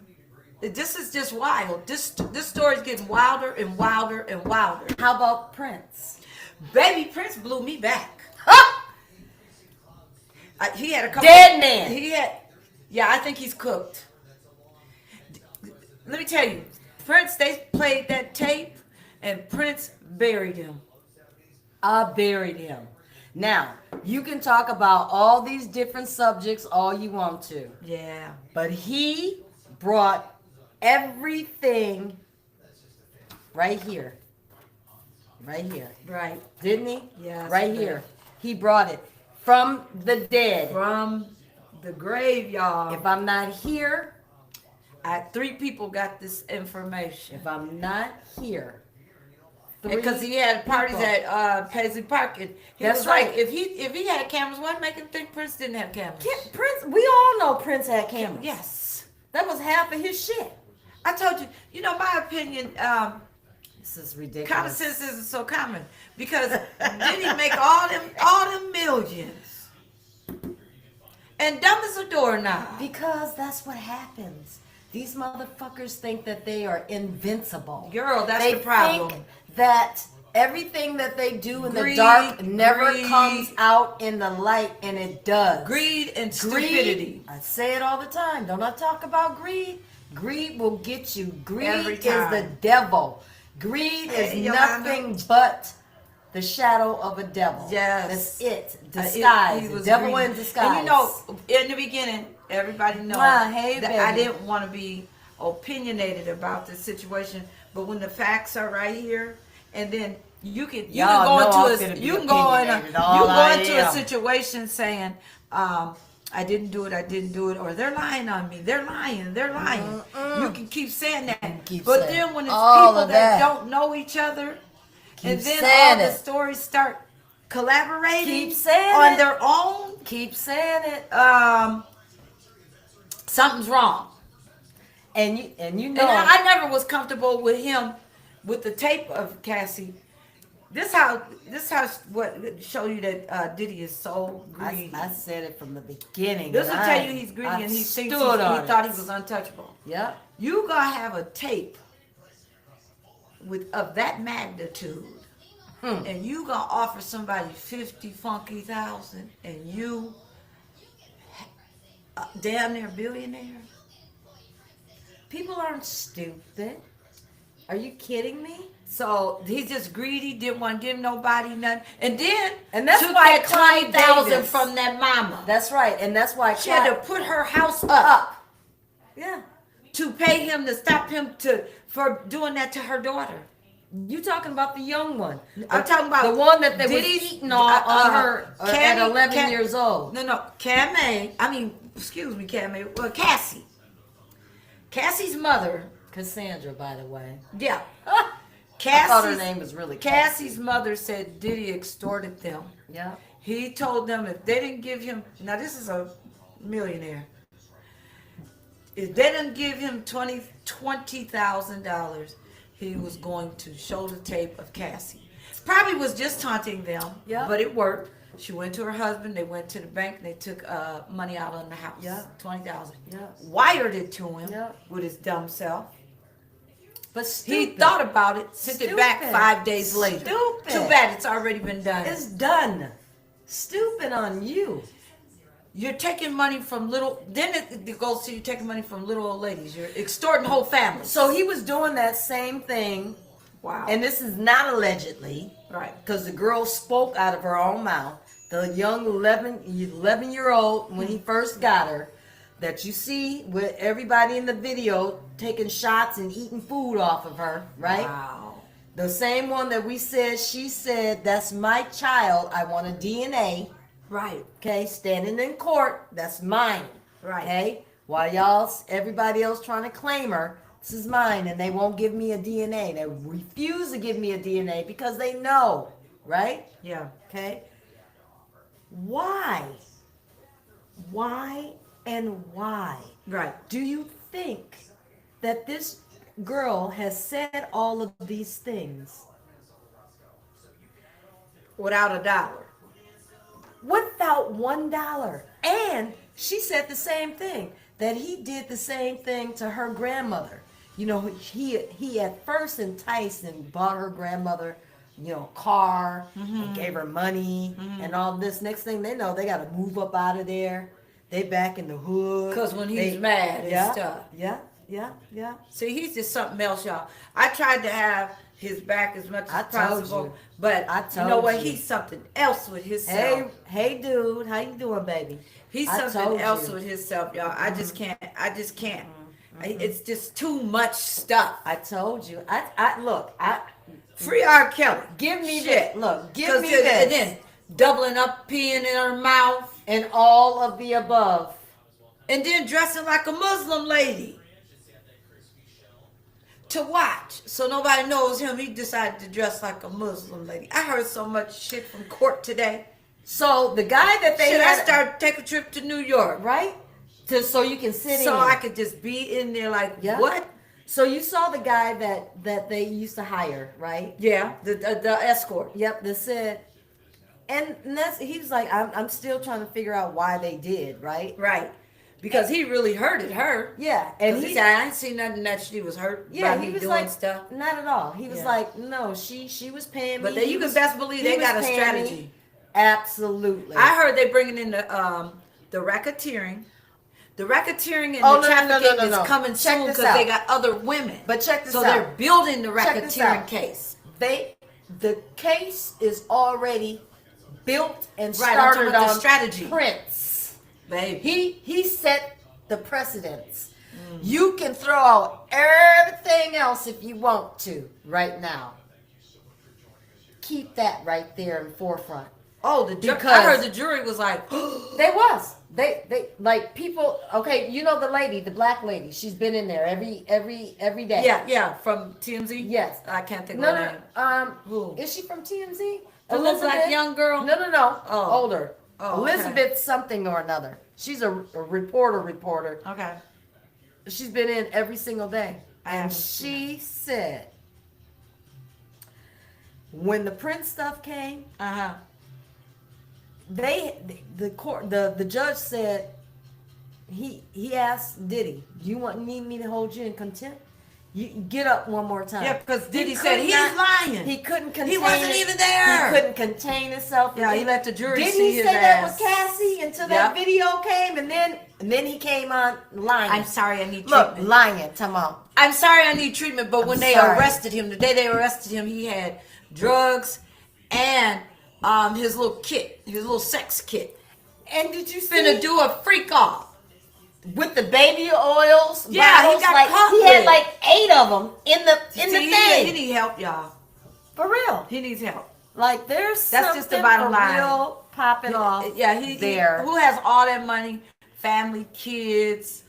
This is just wild. This story's getting wilder and wilder and wilder. How about Prince? Baby Prince blew me back. He had a couple. Dead man. Yeah, I think he's cooked. Let me tell you, Prince. They played that tape, and Prince buried him. I buried him. Now, you can talk about all these different subjects all you want to, Yeah. but he brought everything right here. Right here. Right. Didn't he? Yes, Right he here. did. He brought it from the dead. From the grave, y'all. If I'm not here, 3 people got this information. if I'm not here, Because he had parties people. at Paisley Park, and he That's was like, right. if he had cameras, what make him think Prince didn't have cameras? Prince, we all know Prince had cameras. Yes, That was half of his shit. I told you. You know my opinion. This is ridiculous. Common sense isn't so common because did he make all them millions? And dumb as a doorknob. Because that's what happens. These motherfuckers think that they are invincible. Girl, that's They the problem. think that everything that they do in the Greed, dark never greed. comes out in the light, and it does. Greed and stupidity. I say it all the time. Don't I talk about greed? Greed will get you. Greed Every is time. the devil. Greed is Hey, nothing but the shadow of a devil. Yes. That's it. He Disguise. was Devil greedy. in disguise. And you know, in the beginning, everybody knows Hey, that baby. I didn't want to be opinionated about the situation, but when the facts are right here, and then you can Y'all go know I'm into finna be you can go in opinionated. All a I am. situation saying I didn't do it, or they're lying on me, they're lying. You can keep saying that, Keep but saying then when it's all people of that that. don't know each other, and Keep then saying all the it. stories start collaborating Keep saying on it. their own, Keep saying it. something's wrong. And you know. And I never was comfortable with him with the tape of Cassie. This how what show you that Diddy is so greedy. I said it from the beginning. This will and tell you he's greedy I and he thinks he stood on thought it. he was untouchable. Yep. You gonna have a tape of that magnitude, and you gonna offer somebody 50 funky thousand, and you damn near billionaire. People aren't stupid. Are you kidding me? So he's just greedy, didn't want to give nobody nothing, and then And that's took why that Clyde 20,000 Davis- from that mama. That's right, and that's why She had to put her house up up. Yeah. to pay him to stop him for doing that to her daughter. You talking about the young one? I'm talking about the one that they was Diddy's- eating on her at Cammy- 11 Cam- years old. No, Cammy. Cassie. Cassie's mother. Cassandra, by the way. Yeah. I thought her Cassie's name was really Cassie's mother said Diddy extorted them. Yeah. He told them if they didn't give him, now this is a millionaire. If they didn't give him $20,000, he was going to show the tape of Cassie. Probably was just taunting them, Yeah. but it worked. She went to her husband. They went to the bank. And they took money out on the house. Yeah. 20,000. Yeah. Wired it to him Yeah. with his dumb self. But He stupid. thought about it, sent it back Stupid. 5 days later. Stupid. Too bad it's already been done. It's done. Stupid on you. You're taking money from little. Then it goes to you taking money from little old ladies. You're extorting whole families. So he was doing that same thing, Wow. and this is not allegedly, right. because the girl spoke out of her own mouth. The young 11-year-old, when he first got her, that you see with everybody in the video taking shots and eating food off of her, right? Wow. The same one that she said, that's my child, I want a DNA, Right. okay, standing in court, that's mine, Right. okay? While everybody else trying to claim her, this is mine, and they won't give me a DNA. They refuse to give me a DNA because they know, right? Yeah. Okay? Why? Why and why Right. do you think that this girl has said all of these things Without a dollar. without $1? And she said the same thing, that he did the same thing to her grandmother. You know, he at first enticed and bought her grandmother, you know, car, and gave her money and all this. Next thing they know, they got to move up out of there. They back in the hood. Because when he's mad and stuff. Yeah. See, he's just something else, y'all. I tried to have his back as much as I told possible. you. But I you know told what? you. He's something else with himself. Hey, dude, how you doing, baby? He's I something told else you. with himself, y'all. I just can't. It's just too much stuff. I told you. Look. Free R. Kelly. Give me Shit. this. Look, give 'Cause me then- this. And then doubling up, peeing in her mouth, And all of the above. and then dressing like a Muslim lady. To watch. So nobody knows him. He decided to dress like a Muslim lady. I heard so much shit from court today. So the guy that they Should had, I start take a trip to New York? right? So you can sit in. So I could just be in there like, Yeah. what? So you saw the guy that they used to hire, right? Yeah, the escort. Yep. That said, and he was like, I'm still trying to figure out why they did, right? Right. Because he really hurted her. Yeah. And And he said, I ain't seen nothing that she was hurt yeah, by he me was doing like, stuff. not at all. He was Yeah. like, no, she was paying me. But then He you can was- best believe he they was got a paying strategy. me. Absolutely. I heard they bringing in the racketeering. The racketeering and Oh, the no, no, no, trafficking no, no. is coming Check soon this because they out. got other women. But check this so out. they're building the Check this racketeering out. case. The case is already built and Right, I'm talking started about the on strategy. Prince. Baby. He set the precedence. You can throw out everything else if you want to right now. Keep that right there in forefront. Oh, the jury. I Because- heard the jury was like, They like people. Okay, you know the lady, the black lady. She's been in there every day. yeah, from TMZ. Yes. I can't think No, of her name. no. Who? Is she from TMZ? The little black young girl? No. Oh. Older. Oh, okay. Elizabeth something or another. She's a reporter. Okay. She's been in every single day. I And haven't seen she said, when the Prince stuff came, Uh-huh. the judge said, he asked Diddy, you need me to hold you in contempt? You get up one more time. Yeah, because Diddy He said could he's not- lying. He couldn't contain He wasn't it. even there. He couldn't contain himself. Yeah, he let the jury Didn't see he his say that ass. with Cassie until Yep. that video came, and then he came on lying. I'm sorry, I need Look, treatment. lying. Come on. I'm sorry, I need treatment. But when I'm they sorry. arrested him, the day they arrested him, he had drugs and his little kit, his little sex kit. And did you see Finna do a freak off. with the baby oils? Yeah, he bottles, got like caught he had with. like 8 of them in the See, thing. he need help, y'all. For real. He needs help. Like there's That's something just the bottom for line. real popping off. Yeah, he there. who has all that money, family, kids,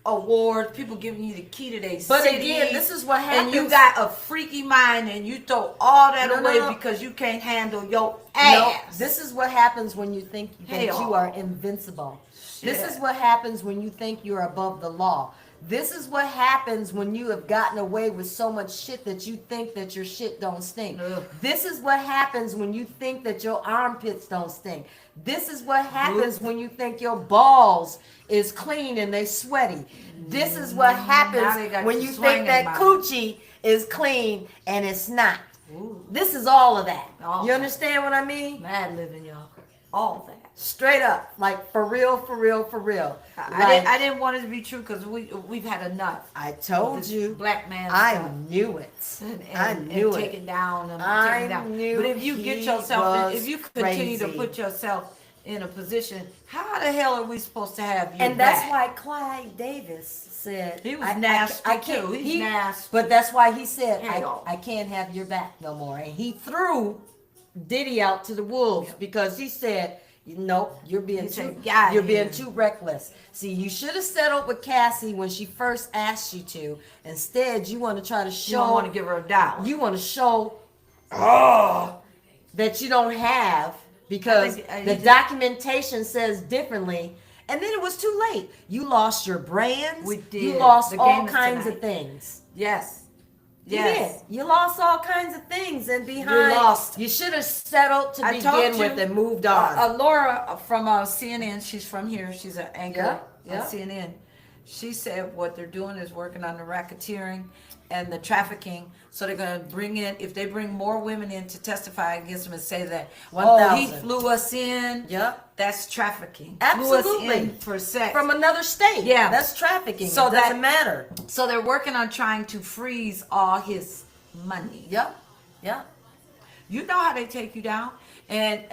awards, people giving you the key to their But city. again, this is what And you happens. got a freaky mind and you throw all that No, away no. because you can't handle your No, ass. this is what happens when you think that Hell. you are invincible. This Shit. is what happens when you think you're above the law. This is what happens when you have gotten away with so much shit that you think that your shit don't stink. Ugh. This is what happens when you think that your armpits don't stink. This is what happens when you think your balls is clean and they sweaty. This is what Now they happens got when you you think swinging that by. coochie is clean and it's not. Ooh. This is all of that. All You that. understand what I mean? Mad living, y'all. All that. Straight up, like for real, for real, for real. I didn't want it to be true because we've had enough. I of told this you, black man I stuff. knew it. I I knew it. taking down and I taking down. knew But if you get he yourself, was if you continue to crazy. put yourself in a position, how the hell are we supposed to have you? And that's back? why Clyde Davis said He was I nasty, can't. too. He's nasty. But that's why he said Hell. I can't have your back no more. And he threw Diddy out to the wolves because he said, nope, you're being He too said, "Get you're outta being here." too reckless. See, you should have settled with Cassie when she first asked you to. Instead, you want to try to You show don't want to give her a dollar. you want to show that you don't have because I think- I the think- documentation says differently. And then it was too late. You lost your brands. We did. You lost The all game is kinds tonight. of things. Yes. You Yes. did. You lost all kinds of things, and behind lost. you should have settled to I told begin you, with and moved on. Laura from CNN, she's from here. She's an anchor Yeah, yeah. on CNN. She said what they're doing is working on the racketeering and the trafficking. So they're going to bring in, if they bring more women in to testify against them and say that, he 1,000. flew us in. Yep. That's trafficking. Absolutely. Flew us in for sex. From another state. Yeah. That's trafficking. So it that- doesn't matter. So they're working on trying to freeze all his money. Yep. Yep. You know how they take you down. And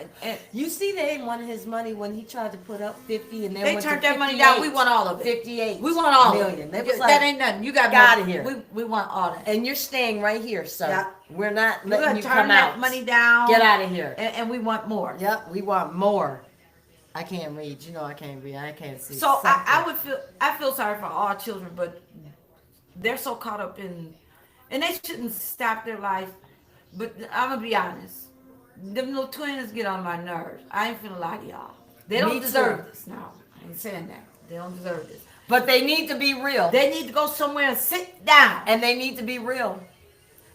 You see, they didn't want his money when he tried to put up 50, and then they went turned to that money down. We 58. want all of it. 58. We want all million. of They it. was That like, ain't nothing. You got "Get outta more. here." We want all that. and you're staying right here, sir. Yeah. We're not We're letting gonna you turn come that out. money down. Get out of here. And we want more. Yep, we want more. I can't read. You know I can't read. I can't see. So I something. I feel sorry for all children, but they're so caught up in, and they shouldn't stop their life. But I'm gonna be honest. Them little twins get on my nerves. I ain't finna lie to y'all. They don't Me deserve too. this. No, I ain't saying that. They don't deserve this. But they need to be real. They need to go somewhere and sit down. And they need to be real.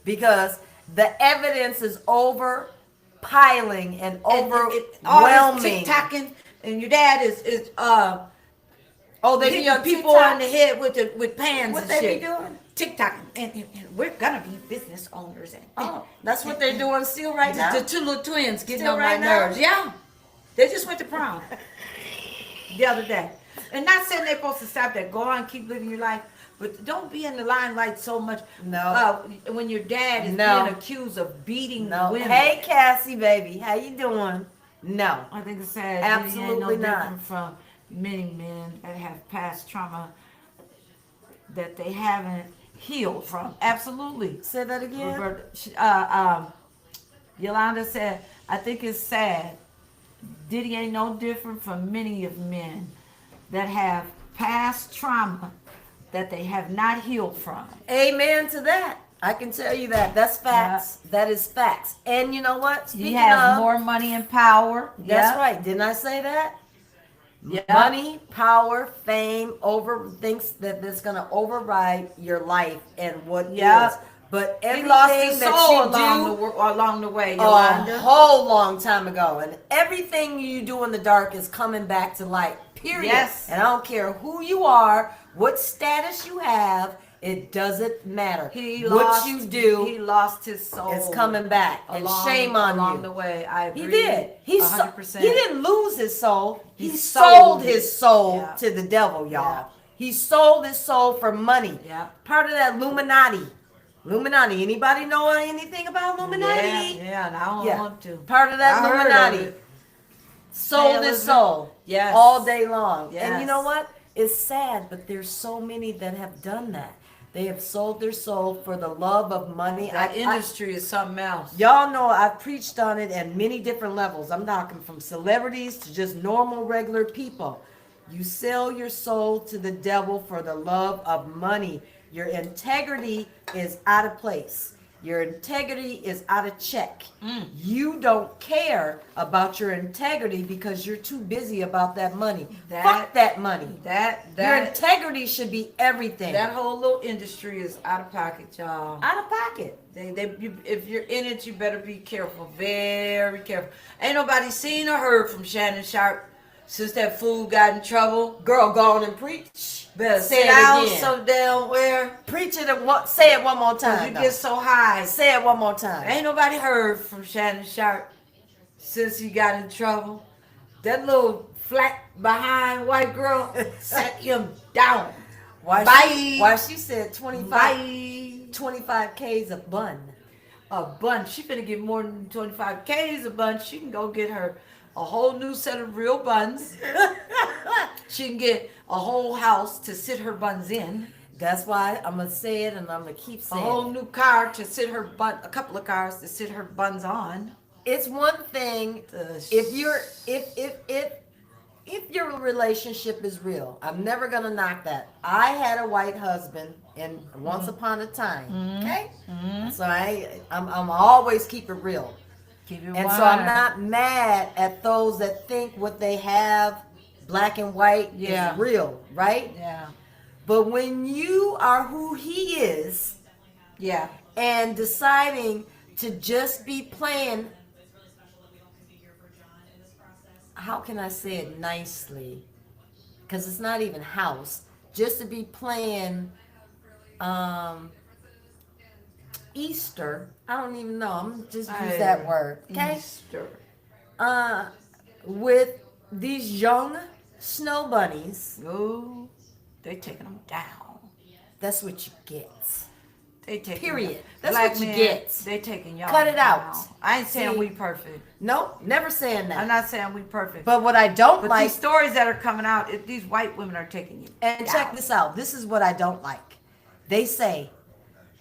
Because the evidence is overpiling and all overwhelming. this tick-tocking, and your dad is Oh, they be hitting on people TikTok? on the head with pans What and they shit. be doing? TikTok, and we're gonna be business owners. And Oh, that's what they're doing still right now? The two little twins getting Still on right my now? nerves. Yeah, they just went to prom the other day, and not saying they're supposed to stop that. Go on, keep living your life, but don't be in the limelight so much. No. When your dad is No. being accused of beating No. women. Hey, Cassie, baby. How you doing? No. I think it's sad. Absolutely It ain't no not. different from many men that have past trauma that they haven't healed from. Absolutely. Say that again. Roberta, Yolanda said, I think it's sad. Diddy ain't no different from many of men that have past trauma that they have not healed from. Amen to that. I can tell you that. That's facts. That is facts. And you know what? He Speaking has of, more money and power. that's Yep. right. Didn't I say that? Yep. Money, power, fame, over thinks that it's gonna override your life and what Yep. is. But He lost everything his that soul you do along the way, a Yolanda. whole long time ago, and everything you do in the dark is coming back to light. Period. Yes. And I don't care who you are, what status you have. It doesn't matter. He what lost, you do, he lost his soul. it's coming back. And shame on along you. the way. I agree. He did. He 100%. he didn't lose his soul. He He sold sold his it. soul Yeah. to the devil, y'all. Yeah. He sold his soul for money. Yeah. Part of that Illuminati. Illuminati. Anybody know anything about Illuminati? Yeah, and I don't Yeah. want to. Part of that I heard of Illuminati. it. Sold Hey, his Elizabeth. soul. Yes. All day long. And Yes. you know what? It's sad, but there's so many that have done that. They have sold their soul for the love of money. That industry is something else. Y'all know I've preached on it at many different levels. I'm talking from celebrities to just normal, regular people. You sell your soul to the devil for the love of money. Your integrity is out of place. Your integrity is out of check. You don't care about your integrity because you're too busy about that money. Fuck that money. Your integrity should be everything. That whole little industry is out of pocket, y'all. Out of pocket. If you're in it, you better be careful, very careful. Ain't nobody seen or heard from Shannon Sharp since that fool got in trouble. Girl, go on and preach. Better Say sit it down again. so damn where Preach it. Say it one more you time. get so high. Say it one more time. Ain't nobody heard from Shannon Sharp since he got in trouble. That little flat behind white girl set him down. Why Bye. she said 25 Bye. 25K's a bun. A bunch. She finna get more than 25K's a bunch. She can go get her a whole new set of real buns. She can get a whole house to sit her buns in. That's why I'm gonna say it and I'm gonna keep A saying whole it. new car to sit her bun. A couple of cars to sit her buns on. It's one thing if your relationship is real. I'm never gonna knock that. I had a white husband and once upon a time. Okay? So I'm always keep it real. Keep it And so I'm not mad at those that think what they have, black and white, Yeah. is real, right? Yeah. But when you are who he is Yeah. and deciding to just be playing, how can I say it nicely? Because it's not even house. Just to be playing Easter. I don't even know. I'm just use that word. Okay? Easter. With these young snow bunnies, Ooh, they taking them down. that's what you get. They taking Period. them- That's Black what you men, get. They taking y'all Cut it out. down. I ain't saying See? we perfect. Nope, never saying that. I'm not saying we perfect. But what I don't But like, these stories that are coming out, these white women are taking you and down. check this out. This is what I don't like. They say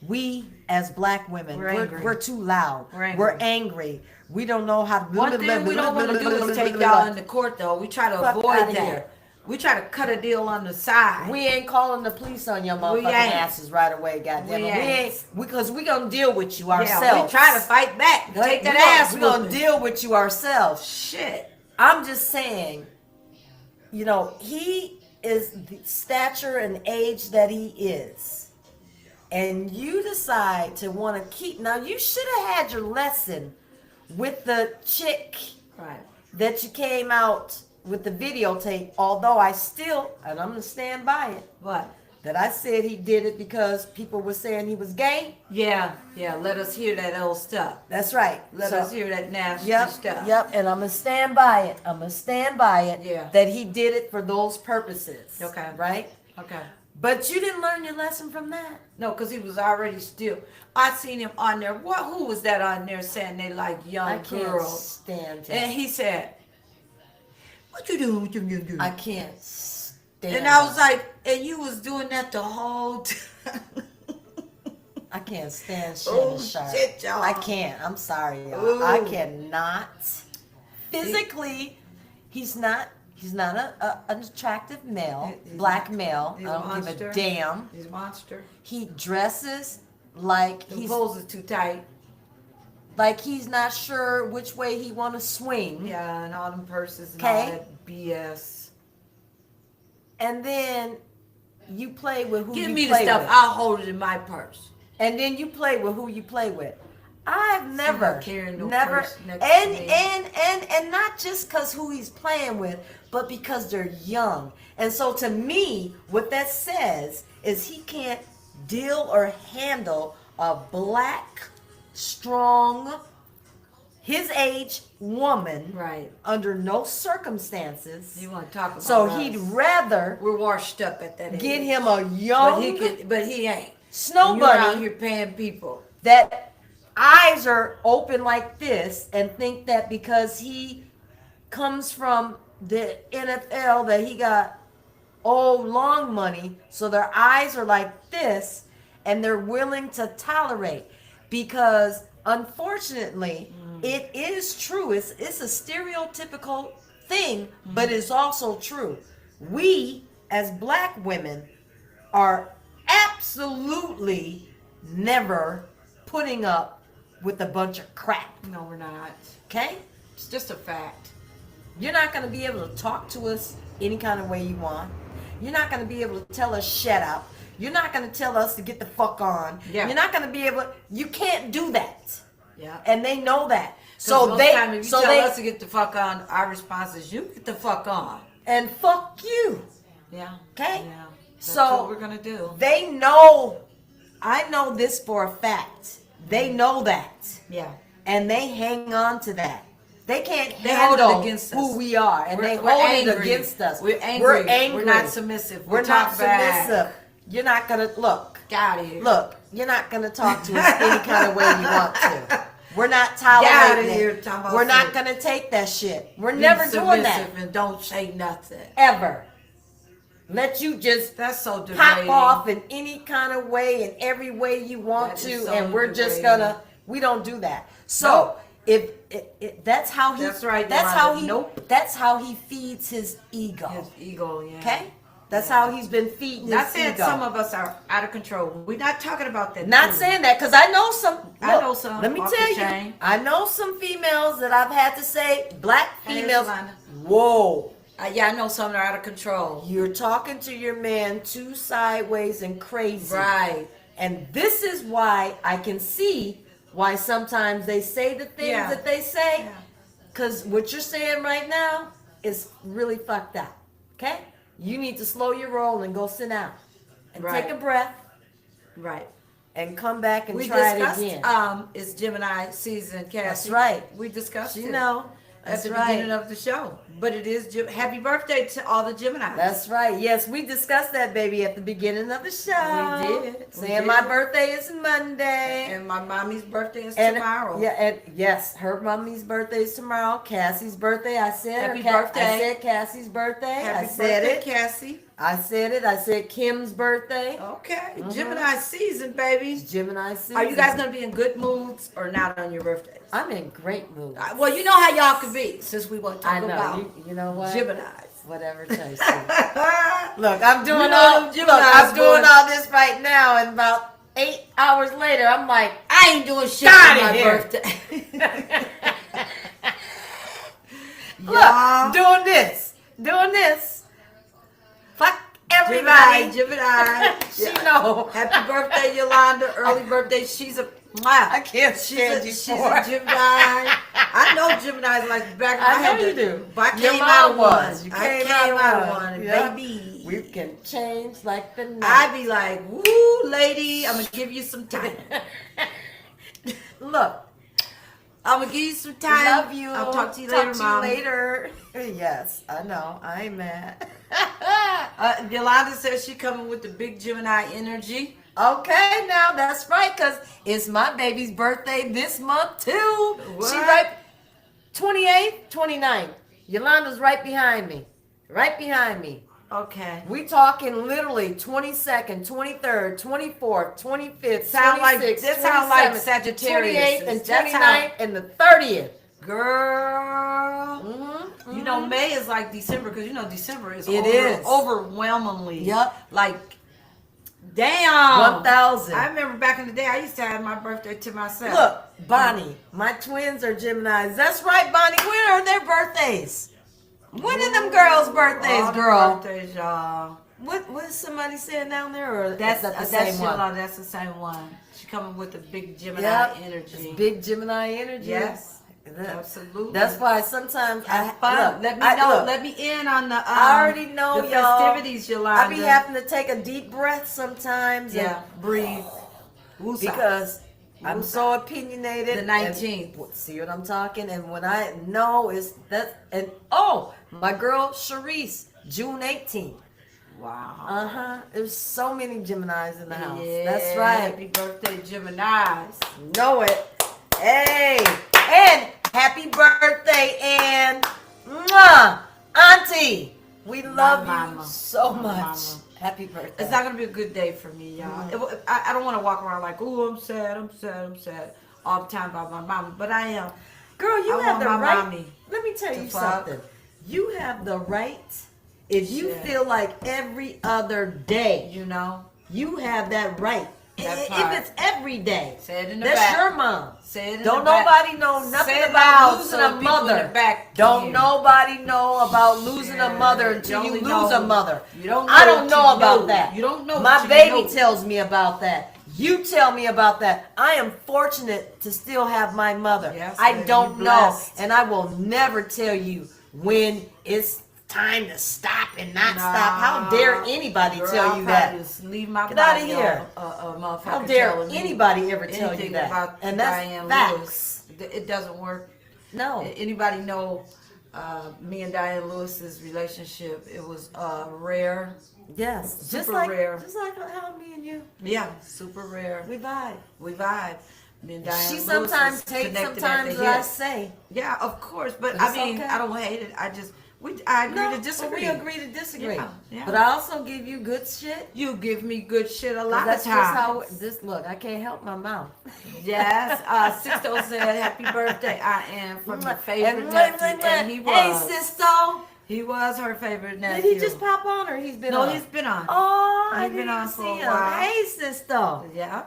we as black women, We're angry. we're too loud. We're angry. We're angry. We don't know how to. One thing we don't want to do is take y'all into court, though. We try to Fuck avoid outta that. here. We try to cut a deal on the side. We ain't calling the police on your We motherfucking ain't. asses right away, goddamn We it. ain't. Because we gonna deal with you yeah, ourselves. we try to fight back. Take that ass We gonna whooping. deal with you ourselves. Shit. I'm just saying, you know, he is the stature and age that he is. And you decide to want to keep. Now, you should have had your lesson with the chick Right. that you came out with the videotape, although I still, and I'm going to stand by it, What? that I said he did it because people were saying he was gay. Yeah. Let us hear that old stuff. That's right. Let So- us hear that nasty Yep, stuff. yep, and I'm gonna stand by it. Yeah. That he did it for those purposes. Okay. Right? Okay. But you didn't learn your lesson from that. No, because he was already still. I seen him on there. Who was that on there saying they like young I can't girls? stand it. And he said, "What you do? What you do?" I can't stand And I it. was like, and you was doing that the whole time. I can't stand Shannon Oh, Sharp. shit, y'all. I can't. I'm sorry, y'all. Ooh. I cannot. Physically, he's not an attractive male, He's black not. male. He's I a don't give monster. a damn. He's a monster. He dresses like The poles is too tight. he's not sure which way he want to swing. Yeah, and all them purses and Okay. all that BS. And then you play with who Give you me the play stuff. with. I'll hold it in my purse. And then you play with who you play with. I've never, carrying no never, purse next to me. and not just because who he's playing with, but because they're young. And so to me, what that says is he can't deal or handle a black, strong, his age woman Right. under no circumstances. You want to talk about So us. he'd rather We're washed up at that age. get him a young But he ain't. snow And you're out bunny here paying people. that eyes are open like this and think that because he comes from the NFL that he got old long money, so their eyes are like this and they're willing to tolerate, because unfortunately it is true, it's a stereotypical thing, but it's also true. We as black women are absolutely never putting up with a bunch of crap. No, we're not. Okay? It's just a fact. You're not going to be able to talk to us any kind of way you want. You're not going to be able to tell us shut up. You're not going to tell us to get the fuck on. Yeah. You're not going to be able. You can't do that, Yeah. and they know that. So So they. time if you So tell they. us to get the fuck on, our response is you get the fuck on. And fuck you. Yeah. Okay? Yeah. That's So- what we're gonna do. They know. I know this for a fact. They know that, Yeah. and they hang on to that. They can't They hold it handle against us. who we are, and We're- they we're hold it angry. against us. We're angry. We're angry. We're not submissive. We're We not talk back. submissive. You're not gonna look. Get out of here. Look, you're not gonna talk to us any kind of way you want to. We're not Get outta tolerating here, it. talking about We're not shit. gonna take that shit. We're Be never doing that submissive and don't say nothing. ever. Let you just That's so pop degrading. off in any kind of way, in every way you want That to, is so and we're just degrading. gonna. We don't do that. So Nope. if that's how he. That's right, That's Yolanda. how he. Nope. That's how he feeds his ego. His ego, yeah. Okay. That's Yeah. how he's been feeding Not his saying ego. some of us are out of control. We're not talking about that. Not too. saying that, because I know some. I look, know some Let me off tell the you, chain. I know some females that I've had to say, black Hey, females. Yolanda. Whoa, Yeah, I know some that are out of control. you're talking to your man too sideways and crazy. Right. And this is why I can see why sometimes they say the things Yeah. that they say. Yeah. Because what you're saying right now is really fucked up. Okay? You need to slow your roll and go sit down. And Right. take a breath Right. and come back and We try it discussed again. it's Gemini season, Cassie. That's right. We discussed You it know. at That's the right. beginning of the show. But it is happy birthday to all the Geminis. That's right. Yes, we discussed that, baby, at the beginning of the show. We did. We Saying did. my birthday is Monday. And my mommy's birthday is And- tomorrow. Yeah, and yes, her mommy's birthday is tomorrow. Cassie's birthday. I said Happy her birthday. I said Cassie's birthday. Happy I said birthday, it. Cassie. I said it. I said Kim's birthday. Okay. Gemini season, baby. Gemini season. Are you guys going to be in good moods or not on your birthdays? I'm in great mood. Well, you know how y'all can be since we want to talk I know. about You know what? Geminis. Whatever, Tracy. Look, I'm doing You know all. them Look, Geminis, I'm doing boy. all this right now, and about 8 hours later, I'm like, I ain't doing shit Get for outta my here. birthday. look, Y'all, doing this. Fuck Gemini, everybody. Gemini. She Yeah. know. Happy birthday, Yolanda. Early birthday. She's a I can't She's stand a, you she's for a it. Gemini. I know Geminis like the back of my I know head. you do. But I Your came out of mom one. was. You I came came out out of of one. one, Yeah. baby. We can change like the night. I be like, woo, lady, I'm gonna give you some time. Look, I'm gonna give you some time. love you. I'll talk to you later, Mom. later. Yes, I know. I ain't mad. Yolanda says she coming with the big Gemini energy. Okay, now that's right, because it's my baby's birthday this month too. What? She right 28th, 29th. Yolanda's right behind me. Right behind me. Okay. We talking literally 22nd, 23rd, 24th, 25th, Sound like- 26th, that sound like 27th, Sagittarius. 28th and That's how- 29th and the 30th. Girl. Mm-hmm. You know, May is like December because you know December is It is. overwhelmingly Yep. like Damn. 1,000. I remember back in the day, I used to have my birthday to myself. Look, Bonnie, my twins are Geminis. That's right, Bonnie. When are their birthdays? When are them girls' birthdays, All the girl? birthdays, y'all. What is somebody saying down there? Or That's is that the that's same one? Sheila. That's the same one. She coming with the big Gemini Yep. energy. It's big Gemini energy. Yes. That- Absolutely. That's why sometimes Have I fun. look, Let me I- know. look, Let me in on the. I already know, the y'all. festivities, Yolanda. I be having to take a deep breath sometimes. Yeah, breathe. And, because I'm so opinionated. The and- 19th. See what I'm talking? And when I know is that and oh, my girl Sharice, June 18th. Wow. There's so many Geminis in the house. Yeah, That's right. Happy birthday, Geminis. Know it. Hey, and happy birthday, and mwah, Auntie. We love you mama. so My much. mama. Happy birthday. It's not gonna be a good day for me, y'all. I don't want to walk around like, oh, I'm sad all the time about my mama, but I am. Girl, you I have want the my right. mommy Let me tell to you fuck. something. You have the right. If you Shit. feel like every other day, You know, you have that right. That If part. it's every day, say it in the that's back. your mom. Say it in Don't the back. nobody know nothing Say it about loud losing so a people in mother. the back can Don't hear. nobody know about losing a Shit. mother until You you only lose know- a mother. you don't I know don't till know you about know. that. You don't know My till you baby know. tells me about that. You tell me about that. I am fortunate to still have my mother. Yes, I baby, don't you know, blessed. and I will never tell you when it's time to stop and not stop. How dare anybody Girl, tell I'll you probably that? Just leave my Get body outta here. on a motherfucker How dare telling me anybody ever tell you anything that? about And that's Diane facts. Lewis. It doesn't work. No. Anybody know me and Diane Lewis's relationship? It was rare. Yes, just Super like rare. just like how me and you Yeah, super rare. we vibe. We vibe. Me and Diane She Lewis sometimes was takes connected sometimes at the what I hip. say. Yeah, of course. But But I it's mean, okay. I don't hate it. I agree No, to but disagree. we agree to disagree. Yeah, yeah. But I also give you good shit. You give me good shit a 'Cause lot of that's times. just how this look. I can't help my mouth. Yes, Sisto said, "Happy birthday, I am from your favorite And nephew," and he was. Hey, sister. He was her favorite Did nephew. he just pop on or he's been No, on? he's been on. Oh, I He's been didn't on even for see a him. while. Hey, sister. Yeah,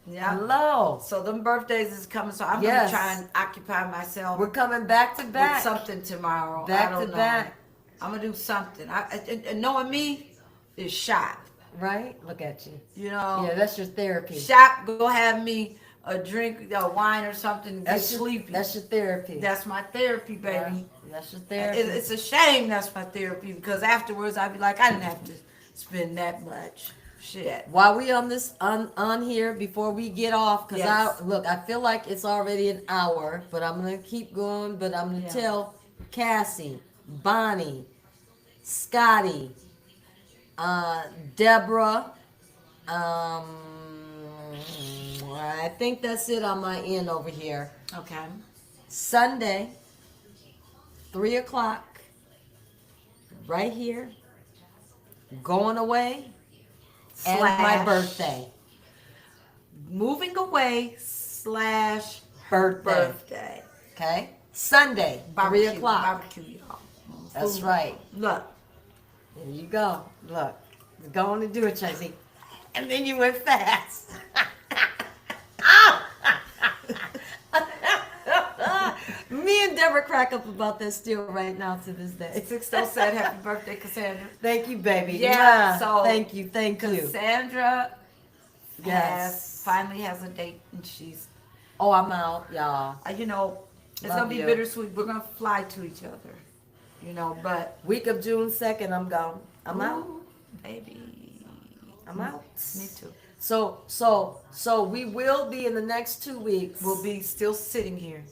yeah. Hello. So them birthdays is coming. So I'm Yes. gonna try and occupy myself We're coming back to with back. something tomorrow. Back I don't to know. back. I'm gonna do something. And knowing me is shop. Right? Look at you. You know. Yeah, that's your therapy. Shop. Go have me a drink, a wine or something. That's Get your, sleepy. That's your therapy. That's my therapy, baby. Right. That's your therapy. It's a shame that's my therapy because afterwards I'd be like, I didn't have to spend that much. Shit. While we on this on here before we get off, because Yes. I feel like it's already an hour, but I'm gonna keep going. But I'm gonna Yeah. tell Cassie, Bonnie, Scotty, Deborah. I think that's it on my end over here. Okay. Sunday, 3:00, right here. Going away. And my Slash birthday. Moving away slash Birthday. Okay? Sunday, barbecue. 3:00. Barbecue, y'all. That's Food. right. Look. There you go. Look. Go on and do it, Tracy. And then you went fast. Me and Deborah crack up about that still right now to this day. Sixto said happy birthday, Cassandra. Thank you, baby. Yeah, so thank you. Cassandra Yes. finally has a date and she's Oh, I'm out, y'all. you know, it's Love gonna be you. bittersweet. We're gonna fly to each other. You know, but Week of June 2nd, I'm gone. I'm out. ooh, baby. I'm out. Me too. So we will be in the next 2 weeks. We'll be still sitting here.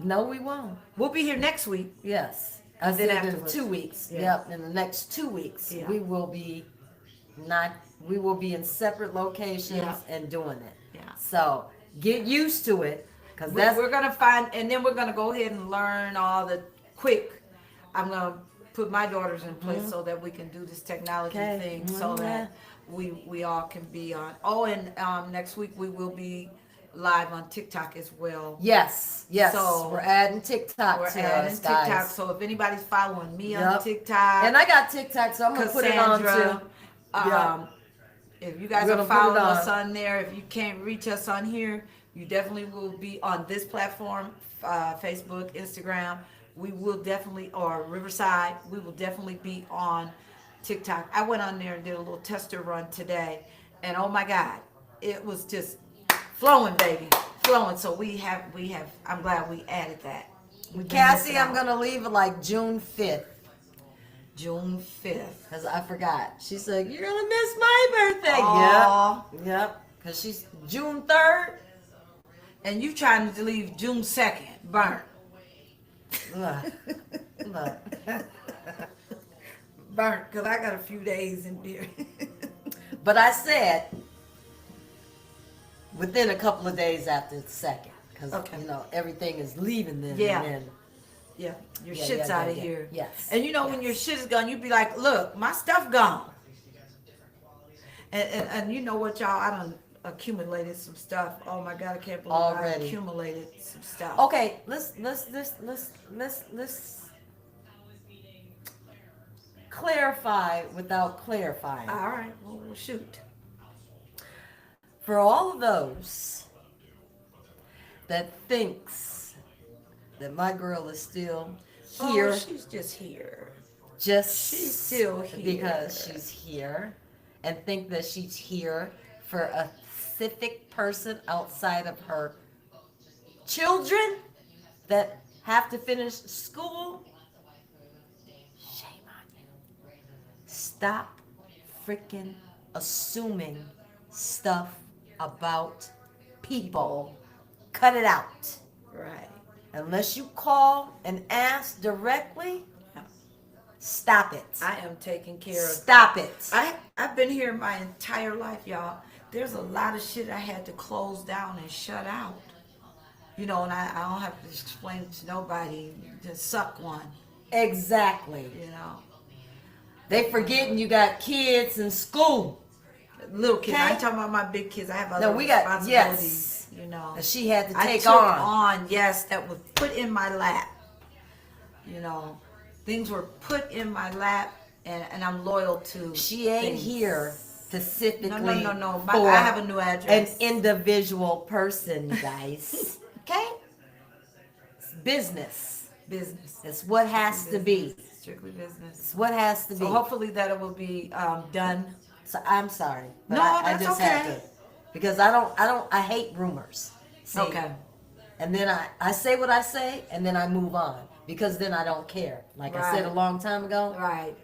No, we won't. We'll be here next week. Yes. I And then said in afterwards. 2 weeks. Yeah. Yep. In the next 2 weeks, Yeah. we will be in separate locations Yeah. and doing it. Yeah. So get used to it, because that's We're gonna find, and then we're gonna go ahead and learn all the quick. I'm gonna put my daughters in place so that we can do this technology Okay. thing, so that we all can be on. Oh, and next week we will be live on TikTok as well. yes. So, we're adding TikTok We're to adding us, TikTok, guys. so if anybody's following me on Yep. TikTok, And I got TikTok, so I'm gonna put it on Cassandra, too. Yeah. If you guys We're are gonna put it following us on. on there, if you can't reach us on here, you definitely will be on this platform, Facebook, Instagram. We will definitely, or Riverside, we will definitely be on TikTok. I went on there and did a little tester run today, and oh my God, it was just flowing, baby, flowing. So we have. I'm glad we added that. We've been Cassie, missing I'm out. gonna leave it like June 5th. June 5th. Because I forgot. She said, you're going to miss my birthday. Aw. Yep. Yep. Because she's June 3rd. And you trying to leave June 2nd, burnt. Look. Look. Burnt, because I got a few days in there. But I said, within a couple of days after the 2nd. Because, Okay. you know, everything is leaving then. Yeah. And then, Yeah, your Yeah, shit's yeah, out of yeah. here. Yes, And you know when your shit is gone, you be like, look, my stuff gone. And you know what, y'all? I done accumulated some stuff. Oh my God, I can't believe I Already. accumulated some stuff. okay, let's clarify without clarifying. All right, well, shoot. For all of those that thinks that my girl is still here, Oh, she's just here. just she's still here. because she's here, and think that she's here for a specific person outside of her children that have to finish school. Shame on you. Stop freaking assuming stuff about people. Cut it out. Right. Unless you call and ask directly, stop it. I am taking care of. Stop it. I've been here my entire life, y'all. There's a lot of shit I had to close down and shut out. You know, and I don't have to explain to nobody. Just suck one. Exactly. You know, They forgetting you got kids in school. little kids. I ain't Okay. talking about my big kids. I have other No, we got responsibilities. yes. You know, That she had to I take took on. yes, that was put in my lap. You know, things were put in my lap, and I'm loyal to. She ain't things. here specifically No. for I have a new an address. individual person, you guys. Okay? It's business. Business. It's what has to be. Strictly business. It's what has to be. So hopefully that it will be done. So I'm sorry. But No, I that's just okay. had to. Because I hate rumors. See? Okay. And then I say what I say, and then I move on. Because then I don't care. Like I said a Right. long time ago. Right.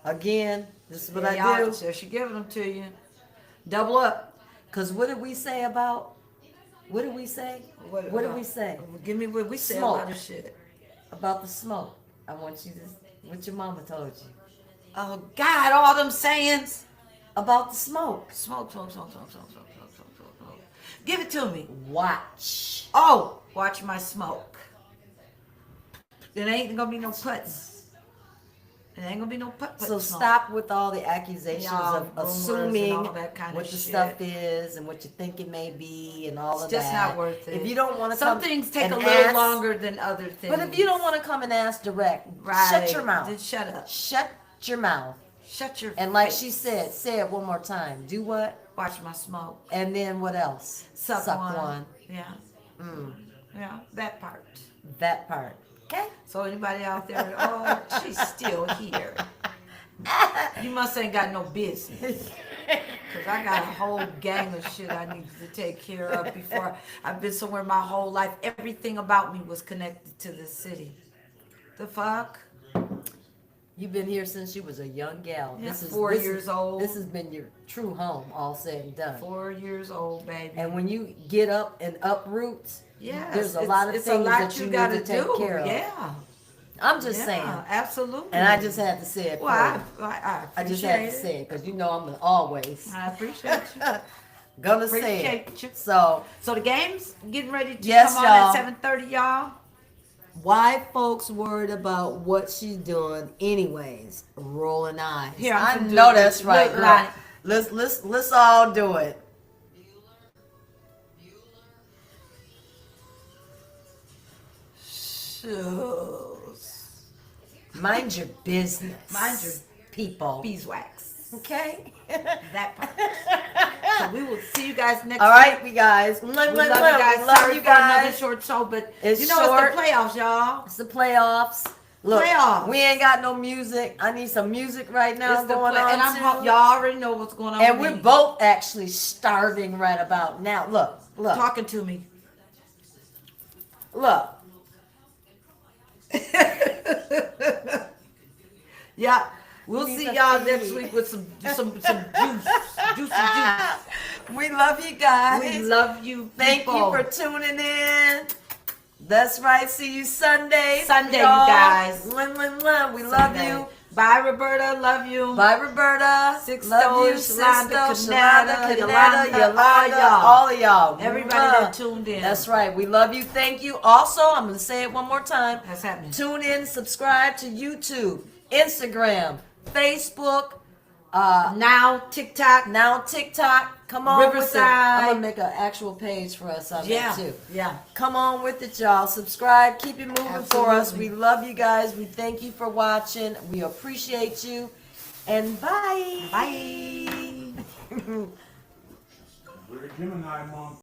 Again, this is what Yeah, I y'all, do. so she giving them to you. Double up. Because what did we say about, what did we say? What did we say? Give me what we said. Smoke. A lot of shit. About the smoke. I want you to, what your mama told you. Oh God, all them sayings. About the smoke. Smoke. Give it to me. Watch. Oh, watch my smoke. There ain't gonna be no putts. There ain't gonna be no putt. So stop with all the accusations Yeah, of rumors assuming and all that kind what of the shit. stuff is and what you think it may be and all It's of just that. not worth it. If you don't want to Some come things take and a little ask- longer than other things. But if you don't want to come and ask direct, right, shut your mouth. then shut up. Shut your mouth. Shut your. And like face. she said, say it one more time. Do what? Watch my smoke. And then what else? Suck one. Yeah. Mm, Yeah, that part. that part. Okay? So anybody out there, oh, she's still here. You must ain't got no business. Cause I got a whole gang of shit I need to take care of before. I've been somewhere my whole life. Everything about me was connected to this city. The fuck? You've been here since you was a young gal. Yeah, this is 4 this years is- old. This has been your true home, all said and done. 4 years old, baby. And when you get up and uproot, yes, there's a lot of it's things a lot that you need gotta to take do. care of. Yeah. I'm just Yeah, saying. absolutely. And I just had to say it. Well, for you. I just appreciate had to it. say it because you know I'm always I appreciate you. gonna say Appreciate it. you. So So the game's getting ready to Yes, come y'all. on at 7:30, y'all. why folks worried about what she's doing anyways? Rolling eyes. Here, I'm I gonna do know it. that's right. Look, Look, Lonnie. let's all do it. Shucks. Mind your business. Mind your people. beeswax. Okay. That part. So we will see you guys next All week. right, we guys. We love you guys. We love Sorry you for another guys. short show, but It's you know short. it's the playoffs, y'all. It's the playoffs. Look, Playoffs. we ain't got no music. I need some music right now It's the going on. and too. y'all already know what's going on. And with we're me. both actually starving right about now. Look. talking to me. Look. Yeah, we'll We need see to y'all feed. next week with some juicy juice. We love you guys. We love you. Thank you people. for tuning in. That's right. See you Sunday. Sunday, you y'all. guys. Mwah, mwah, mwah. We love Sunday. you. Bye, Roberta. Love you. Bye, Roberta. Sixto, love you, Shalonda, Sisto, Kanata, Shalonda, Yolanda, Yolanda, all all of y'all. Everybody Mwah. that tuned in. That's right. We love you. Thank you. Also, I'm going to say it one more time. That's happening. Tune in, subscribe to YouTube, Instagram, Facebook, Now, TikTok. now TikTok. Come on with it. Riverside. I'm going to make an actual page for us on Yeah. there too. Yeah. Come on with it, y'all. Subscribe. Keep it moving for us. Absolutely. We love you guys. We thank you for watching. We appreciate you. And bye. Bye. We're Gemini month.